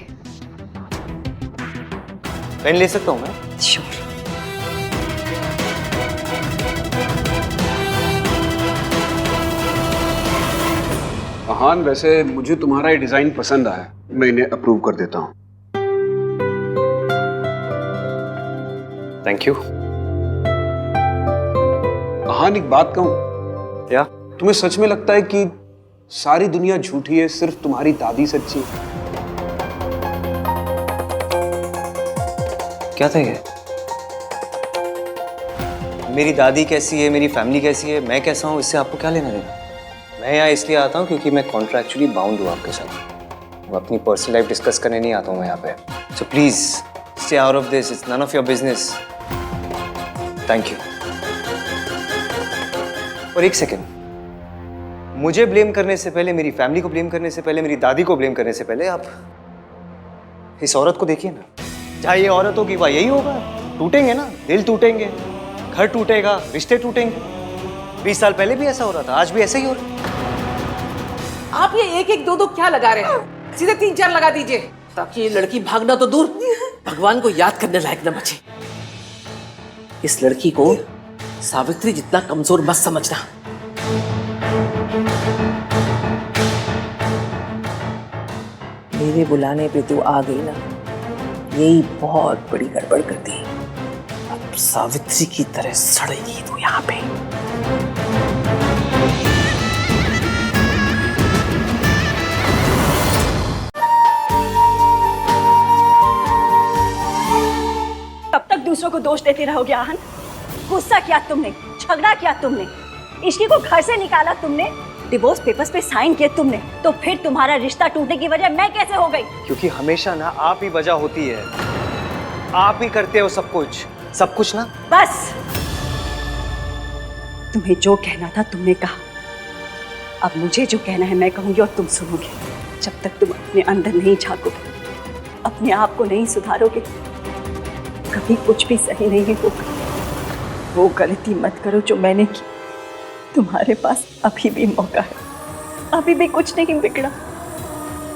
पेन ले सकता हूँ मैं? श्योर। आहान, वैसे मुझे तुम्हारा ये डिज़ाइन पसंद आया, मैं इन्हें अप्रूव कर देता हूँ। Thank you. आहान, एक बात कहूँ? क्या? तुम्हें सच में लगता है कि सारी दुनिया झूठी है, सिर्फ तुम्हारी दादी सच्ची है? क्या था ये? मेरी दादी कैसी है, मेरी फैमिली कैसी है, मैं कैसा हूँ, इससे आपको क्या लेना देना? मैं यहाँ इसलिए आता हूँ क्योंकि मैं कॉन्ट्रैक्चुअली बाउंड हूँ आपके साथ। वो अपनी पर्सनल लाइफ डिस्कस करने नहीं आता हूँ मैं यहाँ पे। So please stay out of this, it's none of your business. Thank you. और एक सेकेंड, मुझे ब्लेम करने से पहले, मेरी फैमिली को ब्लेम करने से पहले, मेरी दादी को ब्लेम करने से पहले आप इस औरत को देखिए ना। जहाँ ये औरत होगी वहाँ यही होगा। टूटेंगे ना, दिल टूटेंगे, घर टूटेगा, रिश्ते टूटेंगे। 20 साल पहले भी ऐसा हो रहा था, आज भी ऐसा ही हो रहा है। आप ये 1-1, 2-2 क्या लगा रहे हैं? सीधे 3-4 लगा दीजिए, ताकि ये लड़की भागना तो दूर, भगवान को याद करने लायक न बचे। इस लड़की को सावित्री जितना कमजोर मत समझना। मेरे बुलाने पे तू आ गई ना, यही बहुत बड़ी गड़बड़ कर दी। अब सावित्री की तरह सड़ेगी तू यहाँ पे। कब तक दूसरों को दोष देते रहोगे आहान? गुस्सा किया तुमने, झगड़ा किया तुमने, इश्की को घर से निकाला तुमने, डिवोर्स पेपर्स पे साइन किए तुमने, तो फिर तुम्हारा रिश्ता टूटने की वजह मैं कैसे हो गई? क्योंकि हमेशा ना आप ही वजह होती है, आप ही करते हो सब कुछ ना। बस, तुम्हें जो कहना था तुमने कहा, अब मुझे जो कहना है मैं कहूंगी और तुम सुनोगे। जब तक तुम अपने अंदर नहीं झांकोगे, अपने आप को नहीं सुधारोगे, कभी कुछ भी सही नहीं होगा। वो गलती मत करो जो मैंने की। तुम्हारे पास अभी भी मौका है, अभी भी कुछ नहीं बिगड़ा।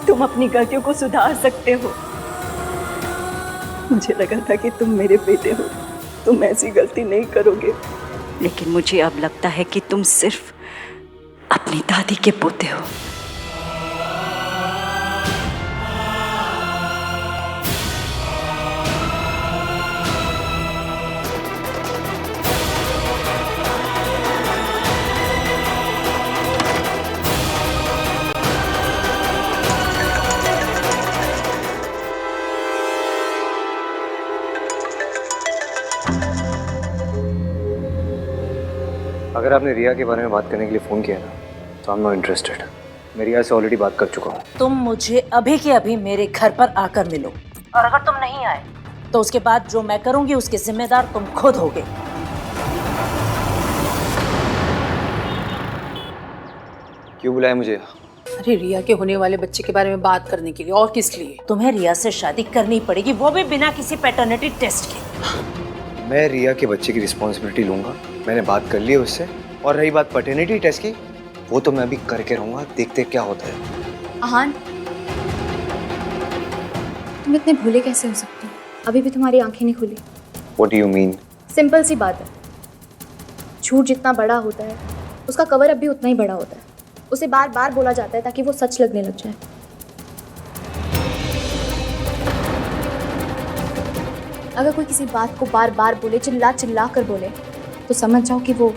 तुम अपनी गलतियों को सुधार सकते हो। मुझे लगा था कि तुम मेरे बेटे हो, तुम ऐसी गलती नहीं करोगे, लेकिन मुझे अब लगता है कि तुम सिर्फ अपनी दादी के पोते हो। आपने रिया के बारे में बात करने के लिए फ़ोन किया ना, तो आई एम नॉट इंटरेस्टेड। मैं रिया से ऑलरेडी बात कर चुका हूँ। तुम मुझे अभी के अभी मेरे घर पर आकर मिलो, और अगर तुम नहीं आए तो उसके बाद जो मैं करूंगी उसके जिम्मेदार तुम खुद होगे। क्यों बुलाया मुझे? अरे रिया के होने वाले बच्चे के बारे में बात करने के लिए, और किस लिए? तुम्हें रिया से शादी करनी पड़ेगी, वो भी बिना किसी पैटर्निटी टेस्ट के। मैं रिया के बच्चे की रिस्पॉन्सिबिलिटी लूंगा, मैंने बात कर ली है उससे। और रही बात पैटर्निटी टेस्ट की, वो तो मैं अभी करके रहूंगा, देखते क्या होता है। आहान, तुम इतने भोले कैसे हो सकते हो? अभी भी तुम्हारी आंखें नहीं खुली। What do you mean? Simple सी बात है, झूठ जितना बड़ा होता है उसका कवर अप भी उतना ही बड़ा होता है। उसे बार बार बोला जाता है ताकि वो सच लगने लग जाए। अगर कोई किसी बात को बार बार बोले, चिल्ला चिल्ला कर बोले, तो समझ जाओ कि वो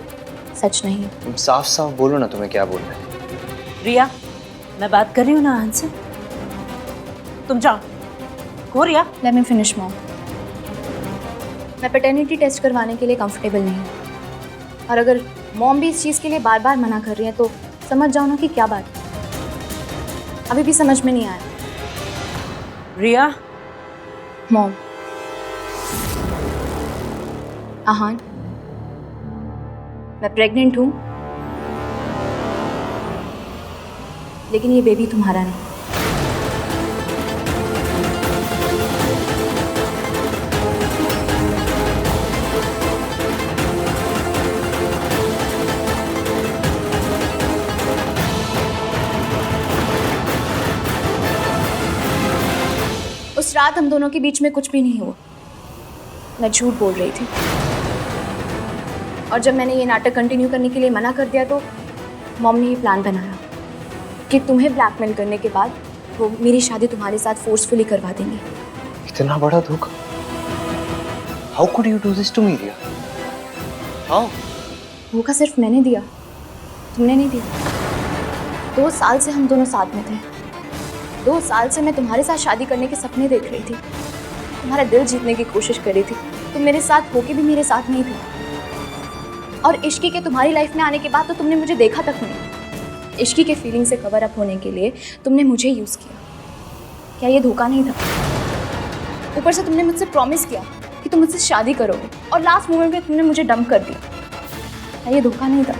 सच नहीं है। तुम साफ साफ बोलो ना, तुम्हें क्या बोलना है। रिया, मैं बात कर रही हूँ ना आहान से, तुम जाओ। हो रिया, लेट मी फिनिश मॉम। मैं पैटर्निटी टेस्ट करवाने के लिए कंफर्टेबल नहीं हूँ, और अगर मॉम भी इस चीज़ के लिए बार बार मना कर रही है तो समझ जाओ ना कि क्या बात है। अभी भी समझ में नहीं आया। रिया, मॉम, आहान, मैं प्रेग्नेंट हूँ, लेकिन ये बेबी तुम्हारा नहीं। उस रात हम दोनों के बीच में कुछ भी नहीं हुआ। मैं झूठ बोल रही थी, और जब मैंने ये नाटक कंटिन्यू करने के लिए मना कर दिया तो मॉम ने ये प्लान बनाया कि तुम्हें ब्लैकमेल करने के बाद वो मेरी शादी तुम्हारे साथ फोर्सफुली करवा देंगे। इतना बड़ा धोखा? How could you do this to me Riya? How? धोखा सिर्फ मैंने दिया, तुमने नहीं दिया। 2 साल से हम दोनों साथ में थे। 2 साल से मैं तुम्हारे साथ शादी करने के सपने देख रही थी, तुम्हारा दिल जीतने की कोशिश कर रही थी। तुम मेरे साथ होके भी मेरे साथ नहीं थे, और इश्की के तुम्हारी लाइफ में आने के बाद तो तुमने मुझे देखा तक नहीं। इश्की के फीलिंग से कवर अप होने के लिए तुमने मुझे यूज़ किया। क्या ये धोखा नहीं था? ऊपर से तुमने मुझसे प्रॉमिस किया कि तुम मुझसे शादी करोगे, और लास्ट मोमेंट में तुमने मुझे डंप कर दिया। क्या ये धोखा नहीं था?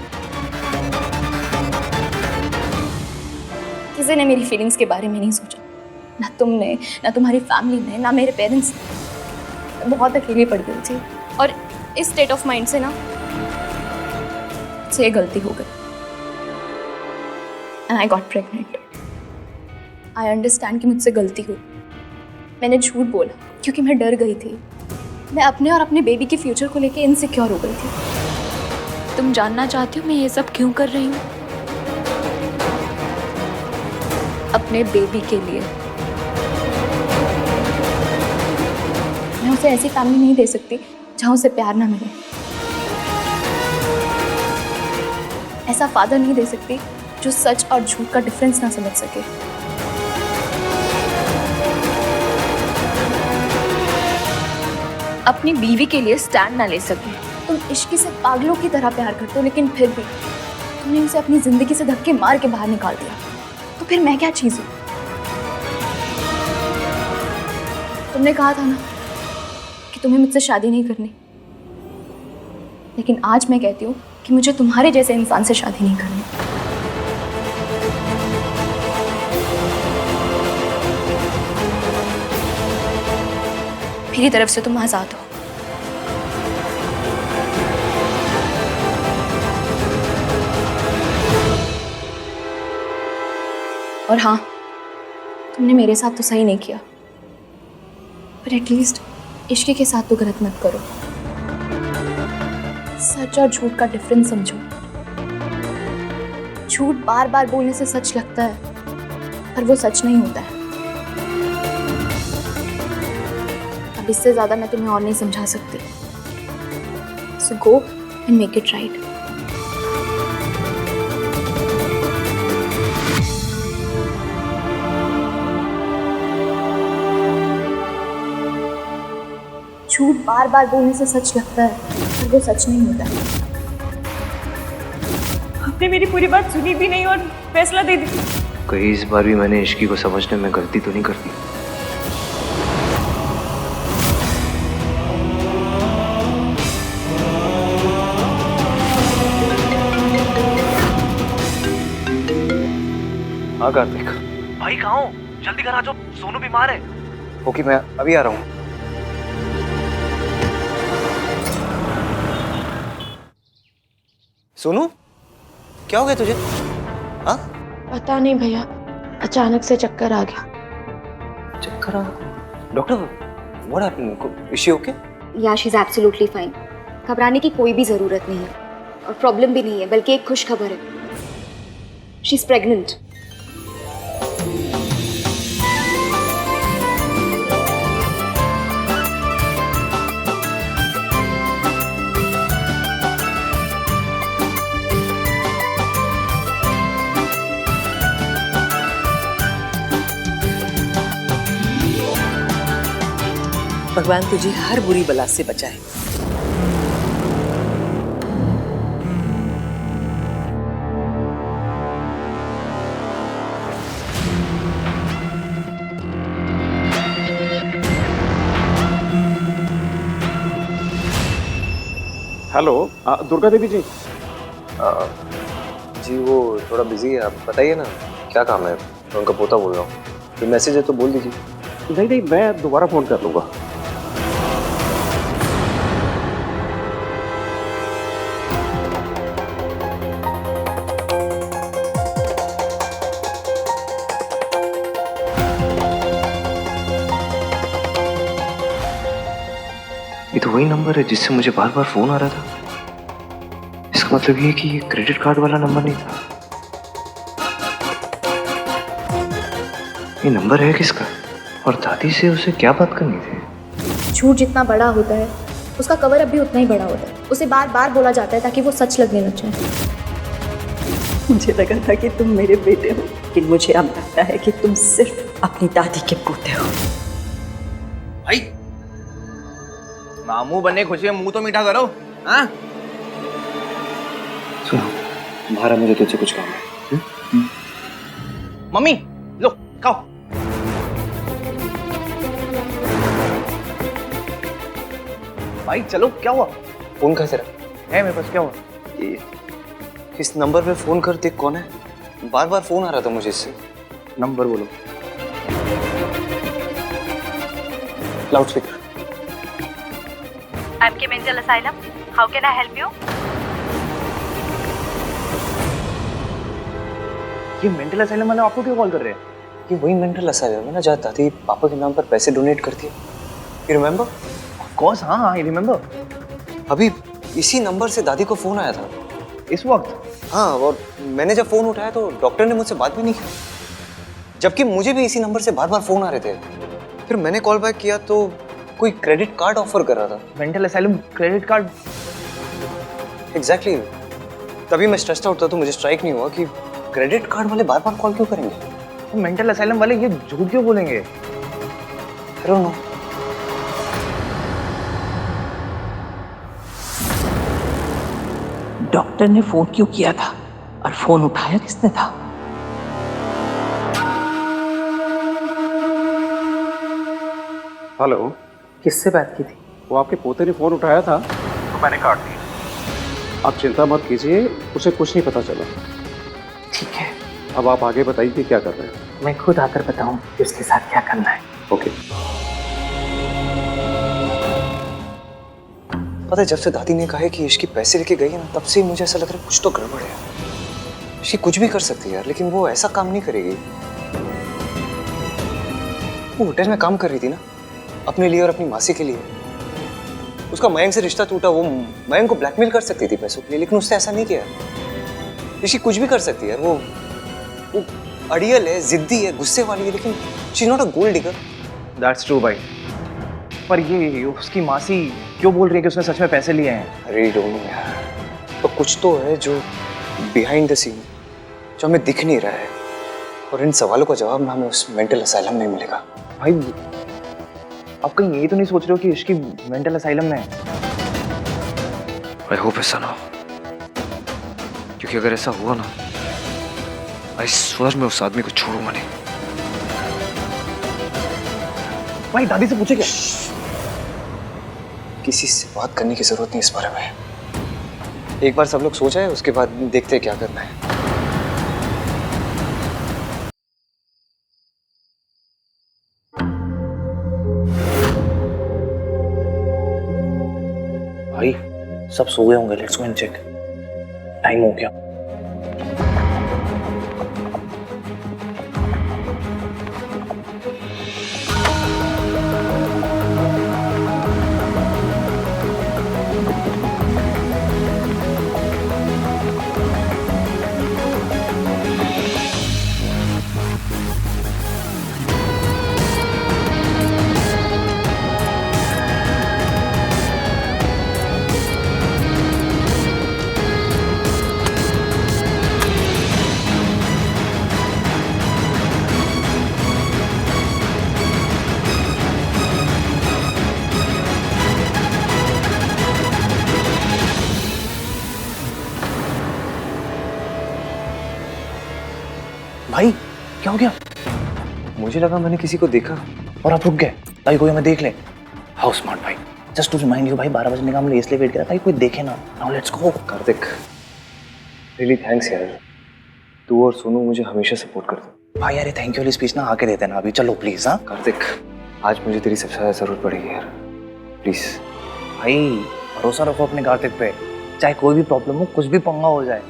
किसी ने मेरी फीलिंग्स के बारे में नहीं सोचा, ना तुमने, ना तुम्हारी फैमिली ने, ना मेरे पेरेंट्स ने। बहुत अकेली पड़ गई थी, और इस स्टेट ऑफ माइंड से ना से गलती हो गई, and I got pregnant. I understand कि मुझसे गलती हुई। मैंने झूठ बोला क्योंकि मैं डर गई थी। मैं अपने और अपने बेबी के फ्यूचर को लेके इनसिक्योर हो गई थी। तुम जानना चाहती हो मैं ये सब क्यों कर रही हूँ? अपने बेबी के लिए। मैं उसे ऐसी फैमिली नहीं दे सकती जहाँ उसे प्यार ना मिले। ऐसा फादर नहीं दे सकती जो सच और झूठ का डिफरेंस ना समझ सके। अपनी बीवी के लिए स्टैंड ना ले सके। तुम इश्क से पागलों की तरह प्यार करते हो, लेकिन फिर भी तुमने उसे अपनी जिंदगी से धक्के मार के बाहर निकाल दिया। तो फिर मैं क्या चीज़ हूँ? तुमने कहा था ना कि तुम्हें मुझसे शादी नहीं करनी, लेकिन आज मैं कहती हूँ कि मुझे तुम्हारे जैसे इंसान से शादी नहीं करनी। मेरी तरफ से तुम आजाद हो। और हाँ, तुमने मेरे साथ तो सही नहीं किया, पर एटलीस्ट इश्क के साथ तो गलत मत करो। सच और झूठ का डिफरेंस समझो। झूठ बार बार बोलने से सच लगता है, पर वो सच नहीं होता है। अब इससे ज्यादा मैं तुम्हें और नहीं समझा सकती। So go and make it right. झूठ बार बार बोलने से सच लगता है, पर वो सच नहीं होता। आपने मेरी पूरी बात सुनी भी नहीं और फैसला दे दिया। कहीं इस बार भी मैंने इश्की को समझने में गलती तो नहीं कर दी? हाँ कार्तिक। भाई कहाँ हो? जल्दी घर आ जाओ, सोनू बीमार है। ओके, मैं अभी आ रहा हूँ। सोनू, क्या हो गया तुझे? हाँ? पता नहीं भैया, अचानक से चक्कर आ गया। चक्कर आ गया? Doctor, what happened? Is she okay? या शी इज एब्सोल्युटली फाइन। घबराने की कोई भी जरूरत नहीं है और प्रॉब्लम भी नहीं है, बल्कि एक खुश खबर है। She is pregnant. भगवान तुझे हर बुरी बला से बचाए। हेलो, दुर्गा देवी जी। जी वो थोड़ा बिजी है, आप बताइए ना क्या काम है? मैं उनका पोता बोल रहा हूँ। कोई मैसेज है तो बोल दीजिए। नहीं नहीं, मैं दोबारा फोन कर लूंगा। ये तो वही नंबर है जिससे मुझे बार बार फोन आ रहा था। इसका मतलब ये कि ये क्रेडिट कार्ड वाला नंबर नहीं था। ये नंबर है किसका? और दादी से उसे क्या बात करनी थी? झूठ जितना बड़ा होता है उसका कवर अप भी उतना ही बड़ा होता है। उसे बार बार बोला जाता है ताकि वो सच लगने लग जाए। मुझे लगा था कि तुम मेरे बेटे हो, लेकिन मुझे अब लगता है कि तुम सिर्फ अपनी दादी के पोते हो। भाई मामू बने खुशी में मुंह तो मीठा करो। हाँ सुनो, बाहर मुझे तुझसे कुछ काम है। मम्मी लो खाओ। भाई चलो, क्या हुआ? फोन कैसे रहा है मेरे पास, क्या हुआ? ये इस नंबर पे फोन कर, देख कौन है। बार बार फोन आ रहा था मुझे इससे। नंबर बोलो। Loud speaker. MK Mental Asylum. How can I help you? ये मेंटल असाइलम वाले आपको क्यों कॉल कर रहे हैं? ये वही मेंटल असाइलम है ना जहाँ दादी पापा के नाम पर पैसे डोनेट करती है। You remember? ऑफ कोर्स, हाँ आई रिमेम्बर। अभी इसी नंबर से दादी को फोन आया था इस वक्त। हाँ, और मैंने जब फोन उठाया तो डॉक्टर ने मुझसे बात भी नहीं की, जबकि मुझे भी इसी नंबर से बार बार फोन आ रहे थे। फिर मैंने कॉल बैक किया तो कोई क्रेडिट कार्ड ऑफर कर रहा था। Mental asylum credit card? Exactly. तभी मैं स्ट्रेस्ड आउट था तो मुझे स्ट्राइक नहीं हुआ कि क्रेडिट कार्ड वाले बार बार कॉल क्यों करेंगे। तो मेंटल असाइलम वाले ये झूठ क्यों बोलेंगे? I don't know. डॉक्टर ने फोन क्यों किया था और फोन उठाया किसने था? हेलो, किससे बात की थी? वो आपके पोते ने फोन उठाया था तो मैंने काट दिया। आप चिंता मत कीजिए, उसे कुछ नहीं पता चला। ठीक है, अब आप आगे बताइए क्या कर रहे हैं। मैं खुद आकर बताऊं कि उसके साथ क्या करना है। ओके। पता है, जब से दादी ने कहा है कि इश्की पैसे लेके गई है ना, तब से ही मुझे ऐसा लग रहा है कुछ तो गड़बड़ है। इश्की कुछ भी कर सकती है यार, लेकिन वो ऐसा काम नहीं करेगी। वो होटल में काम कर रही थी ना, अपने लिए और अपनी मासी के लिए। उसका मयंक से रिश्ता टूटा, वो मयंक को ब्लैकमेल कर सकती थी पैसों के लिए, लेकिन उसने ऐसा नहीं किया। इश्की कुछ भी कर सकती है यार। वो अड़ियल है, जिद्दी है, गुस्से वाली है, लेकिन she is not a gold digger. That's true भाई, पर ये उसकी मासी क्यों बोल रही है कि उसने सच में पैसे लिए हैं? अरे डोंट नो यार, तो कुछ तो है जो बिहाइंड द सीन, जो हमें दिख नहीं रहा है, और इन सवालों का जवाब ना हमें उस मेंटल असाइलम में मिलेगा। भाई आप कहीं ये तो नहीं सोच रहे हो कि इसकी मेंटल असाइलम में है? आई होप ऐसा ना हो, क्योंकि अगर ऐसा हुआ ना, आई स्वर मैं उस आदमी को छोड़ूंगा नहीं। भाई दादी से पूछे क्या? किसी से बात करने की जरूरत नहीं इस बारे में। एक बार सब लोग सो जाए, उसके बाद देखते हैं क्या करना है। भाई सब सो गए होंगे, let's go and check. Time हो गया। भाई क्या हो गया? मुझे लगा मैंने किसी को देखा और आप रुक गए। भाई कोई हमें देख ले। हाउ स्मार्ट भाई। जस्ट टू रिमाइंड यू भाई, 12 बजने का हमने इसलिए वेट किया ताकि कोई देखे ना। Now let's go. Kartik, really thanks यार, तू और सोनू मुझे हमेशा सपोर्ट करते। भाई यार थैंक यू वाली स्पीच ना आके देते ना अभी। चलो प्लीज। हाँ कार्तिक, आज मुझे तेरी सबसे ज्यादा जरूरत पड़ेगी यार, प्लीज। भाई भरोसा रखो अपने कार्तिक पे, चाहे कोई भी प्रॉब्लम हो, कुछ भी पंगा हो जाए,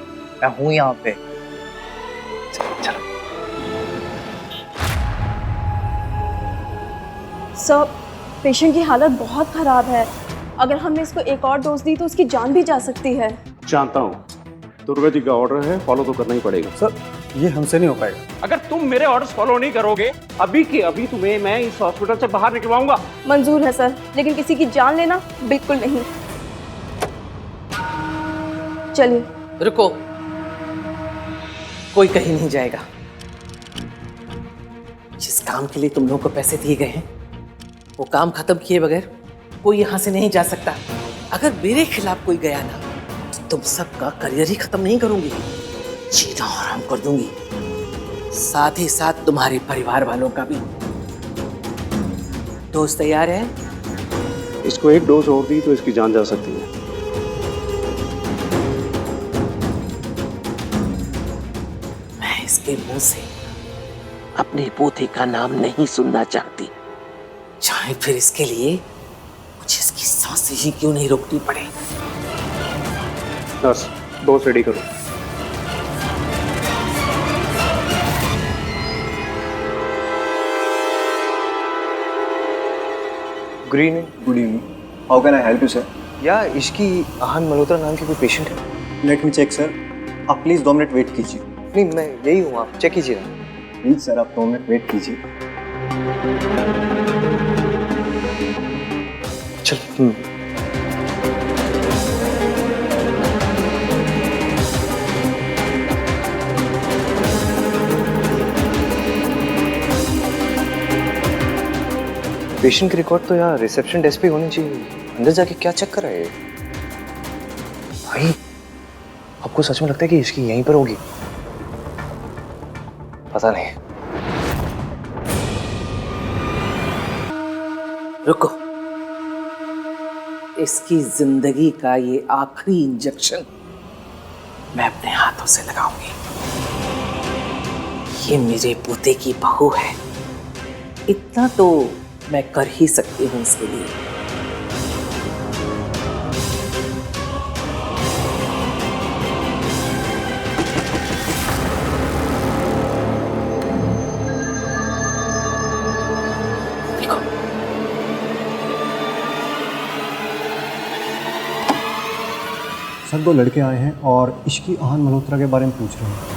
मैं हूँ यहाँ पे। चलो। सर, पेशेंट की हालत बहुत ख़राब है। अगर हमने इसको एक और डोज दी तो उसकी जान भी जा सकती है। जानता हूँ, दुर्गा जी का ऑर्डर है, फॉलो तो करना ही पड़ेगा। सर ये हमसे नहीं हो पाएगा। अगर तुम मेरे ऑर्डर्स फॉलो नहीं करोगे, अभी के अभी तुम्हें मैं इस हॉस्पिटल से बाहर निकलवाऊंगा। मंजूर है सर, लेकिन किसी की जान लेना बिल्कुल नहीं। चलिए। रुको, कोई कहीं नहीं जाएगा। जिस काम के लिए तुम लोगों को पैसे दिए गए हैं, वो काम खत्म किए बगैर कोई यहाँ से नहीं जा सकता। अगर मेरे खिलाफ कोई गया ना, तो तुम सबका करियर ही खत्म नहीं करूंगी, जीना आराम कर दूंगी, साथ ही साथ तुम्हारे परिवार वालों का भी। दोस्त तैयार है? इसको एक डोज और दी तो इसकी जान जा सकती है। मैं इसके मुंह से अपने पोते का नाम नहीं सुनना चाहती, चाहे फिर इसके लिए मुझे इसकी सांसें ही क्यों नहीं रोकनी पड़े। बस डोज रेडी करो। Good evening. Good evening. How can I help you sir? या इश्की आहन मल्होत्रा नाम की कोई पेशेंट है? लेट मी चेक सर, आप प्लीज़ 2 मिनट वेट कीजिए। नहीं, मैं यही हूँ, आप चेक कीजिए ना। प्लीज़ सर, आप 2 मिनट वेट कीजिए। चल। पेशेंट की रिकॉर्ड तो यार रिसेप्शन डेस्क पे होनी चाहिए। अंदर जाके क्या चेक कर रहा है भाई? आपको सच में लगता है कि इसकी यहीं पर होगी? पता नहीं। रुको, इसकी जिंदगी का ये आखिरी इंजेक्शन मैं अपने हाथों से लगाऊंगी। ये मेरे पोते की बहू है, इतना तो मैं कर ही सकती हूँ इसके लिए। सर 2 लड़के आए हैं और इश्की आहन मल्होत्रा के बारे में पूछ रहे हैं।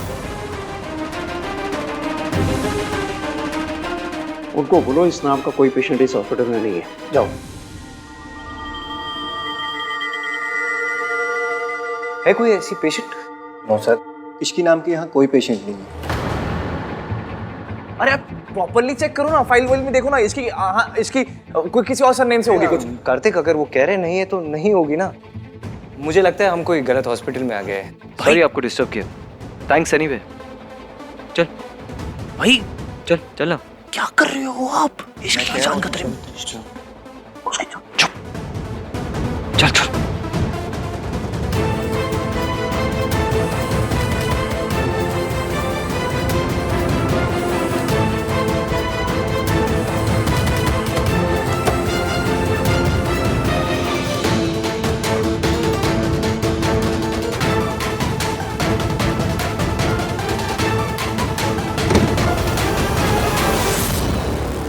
उनको बोलो इस नाम का कोई पेशेंट इस हॉस्पिटल में नहीं है। जाओ। है कोई ऐसी पेशेंट? नो सर, इश्की नाम के यहाँ कोई पेशेंट नहीं है। अरे आप प्रॉपर्ली चेक करो ना, फाइल वाइल में देखो ना। इसकी इसकी कोई किसी और सरनेम से होगी कुछ। कार्तिक, अगर वो कह रहे नहीं है तो नहीं होगी ना। मुझे लगता है हम कोई गलत हॉस्पिटल में आ गए हैं। सॉरी आपको डिस्टर्ब किया। Thanks anyway. चल भाई चल चल ना। क्या कर रहे हो आप? इसकी जान खतरे में। चल चल।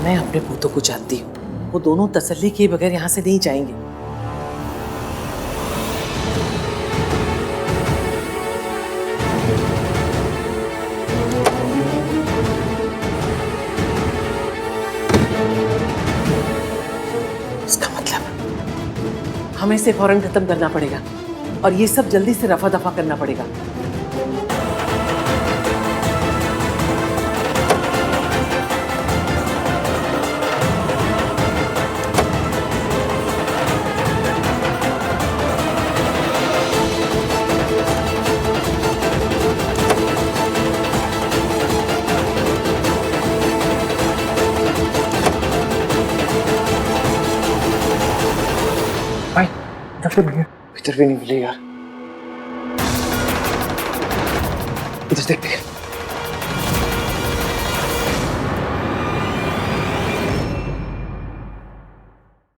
मैं अपने पूतों को जानती हूँ, वो दोनों तसल्ली किए बगैर यहाँ से नहीं जाएंगे। इसका मतलब हमें इसे फौरन खत्म करना पड़ेगा और ये सब जल्दी से रफा दफा करना पड़ेगा। इधर भी नहीं मिले यार। इधर देखते हैं।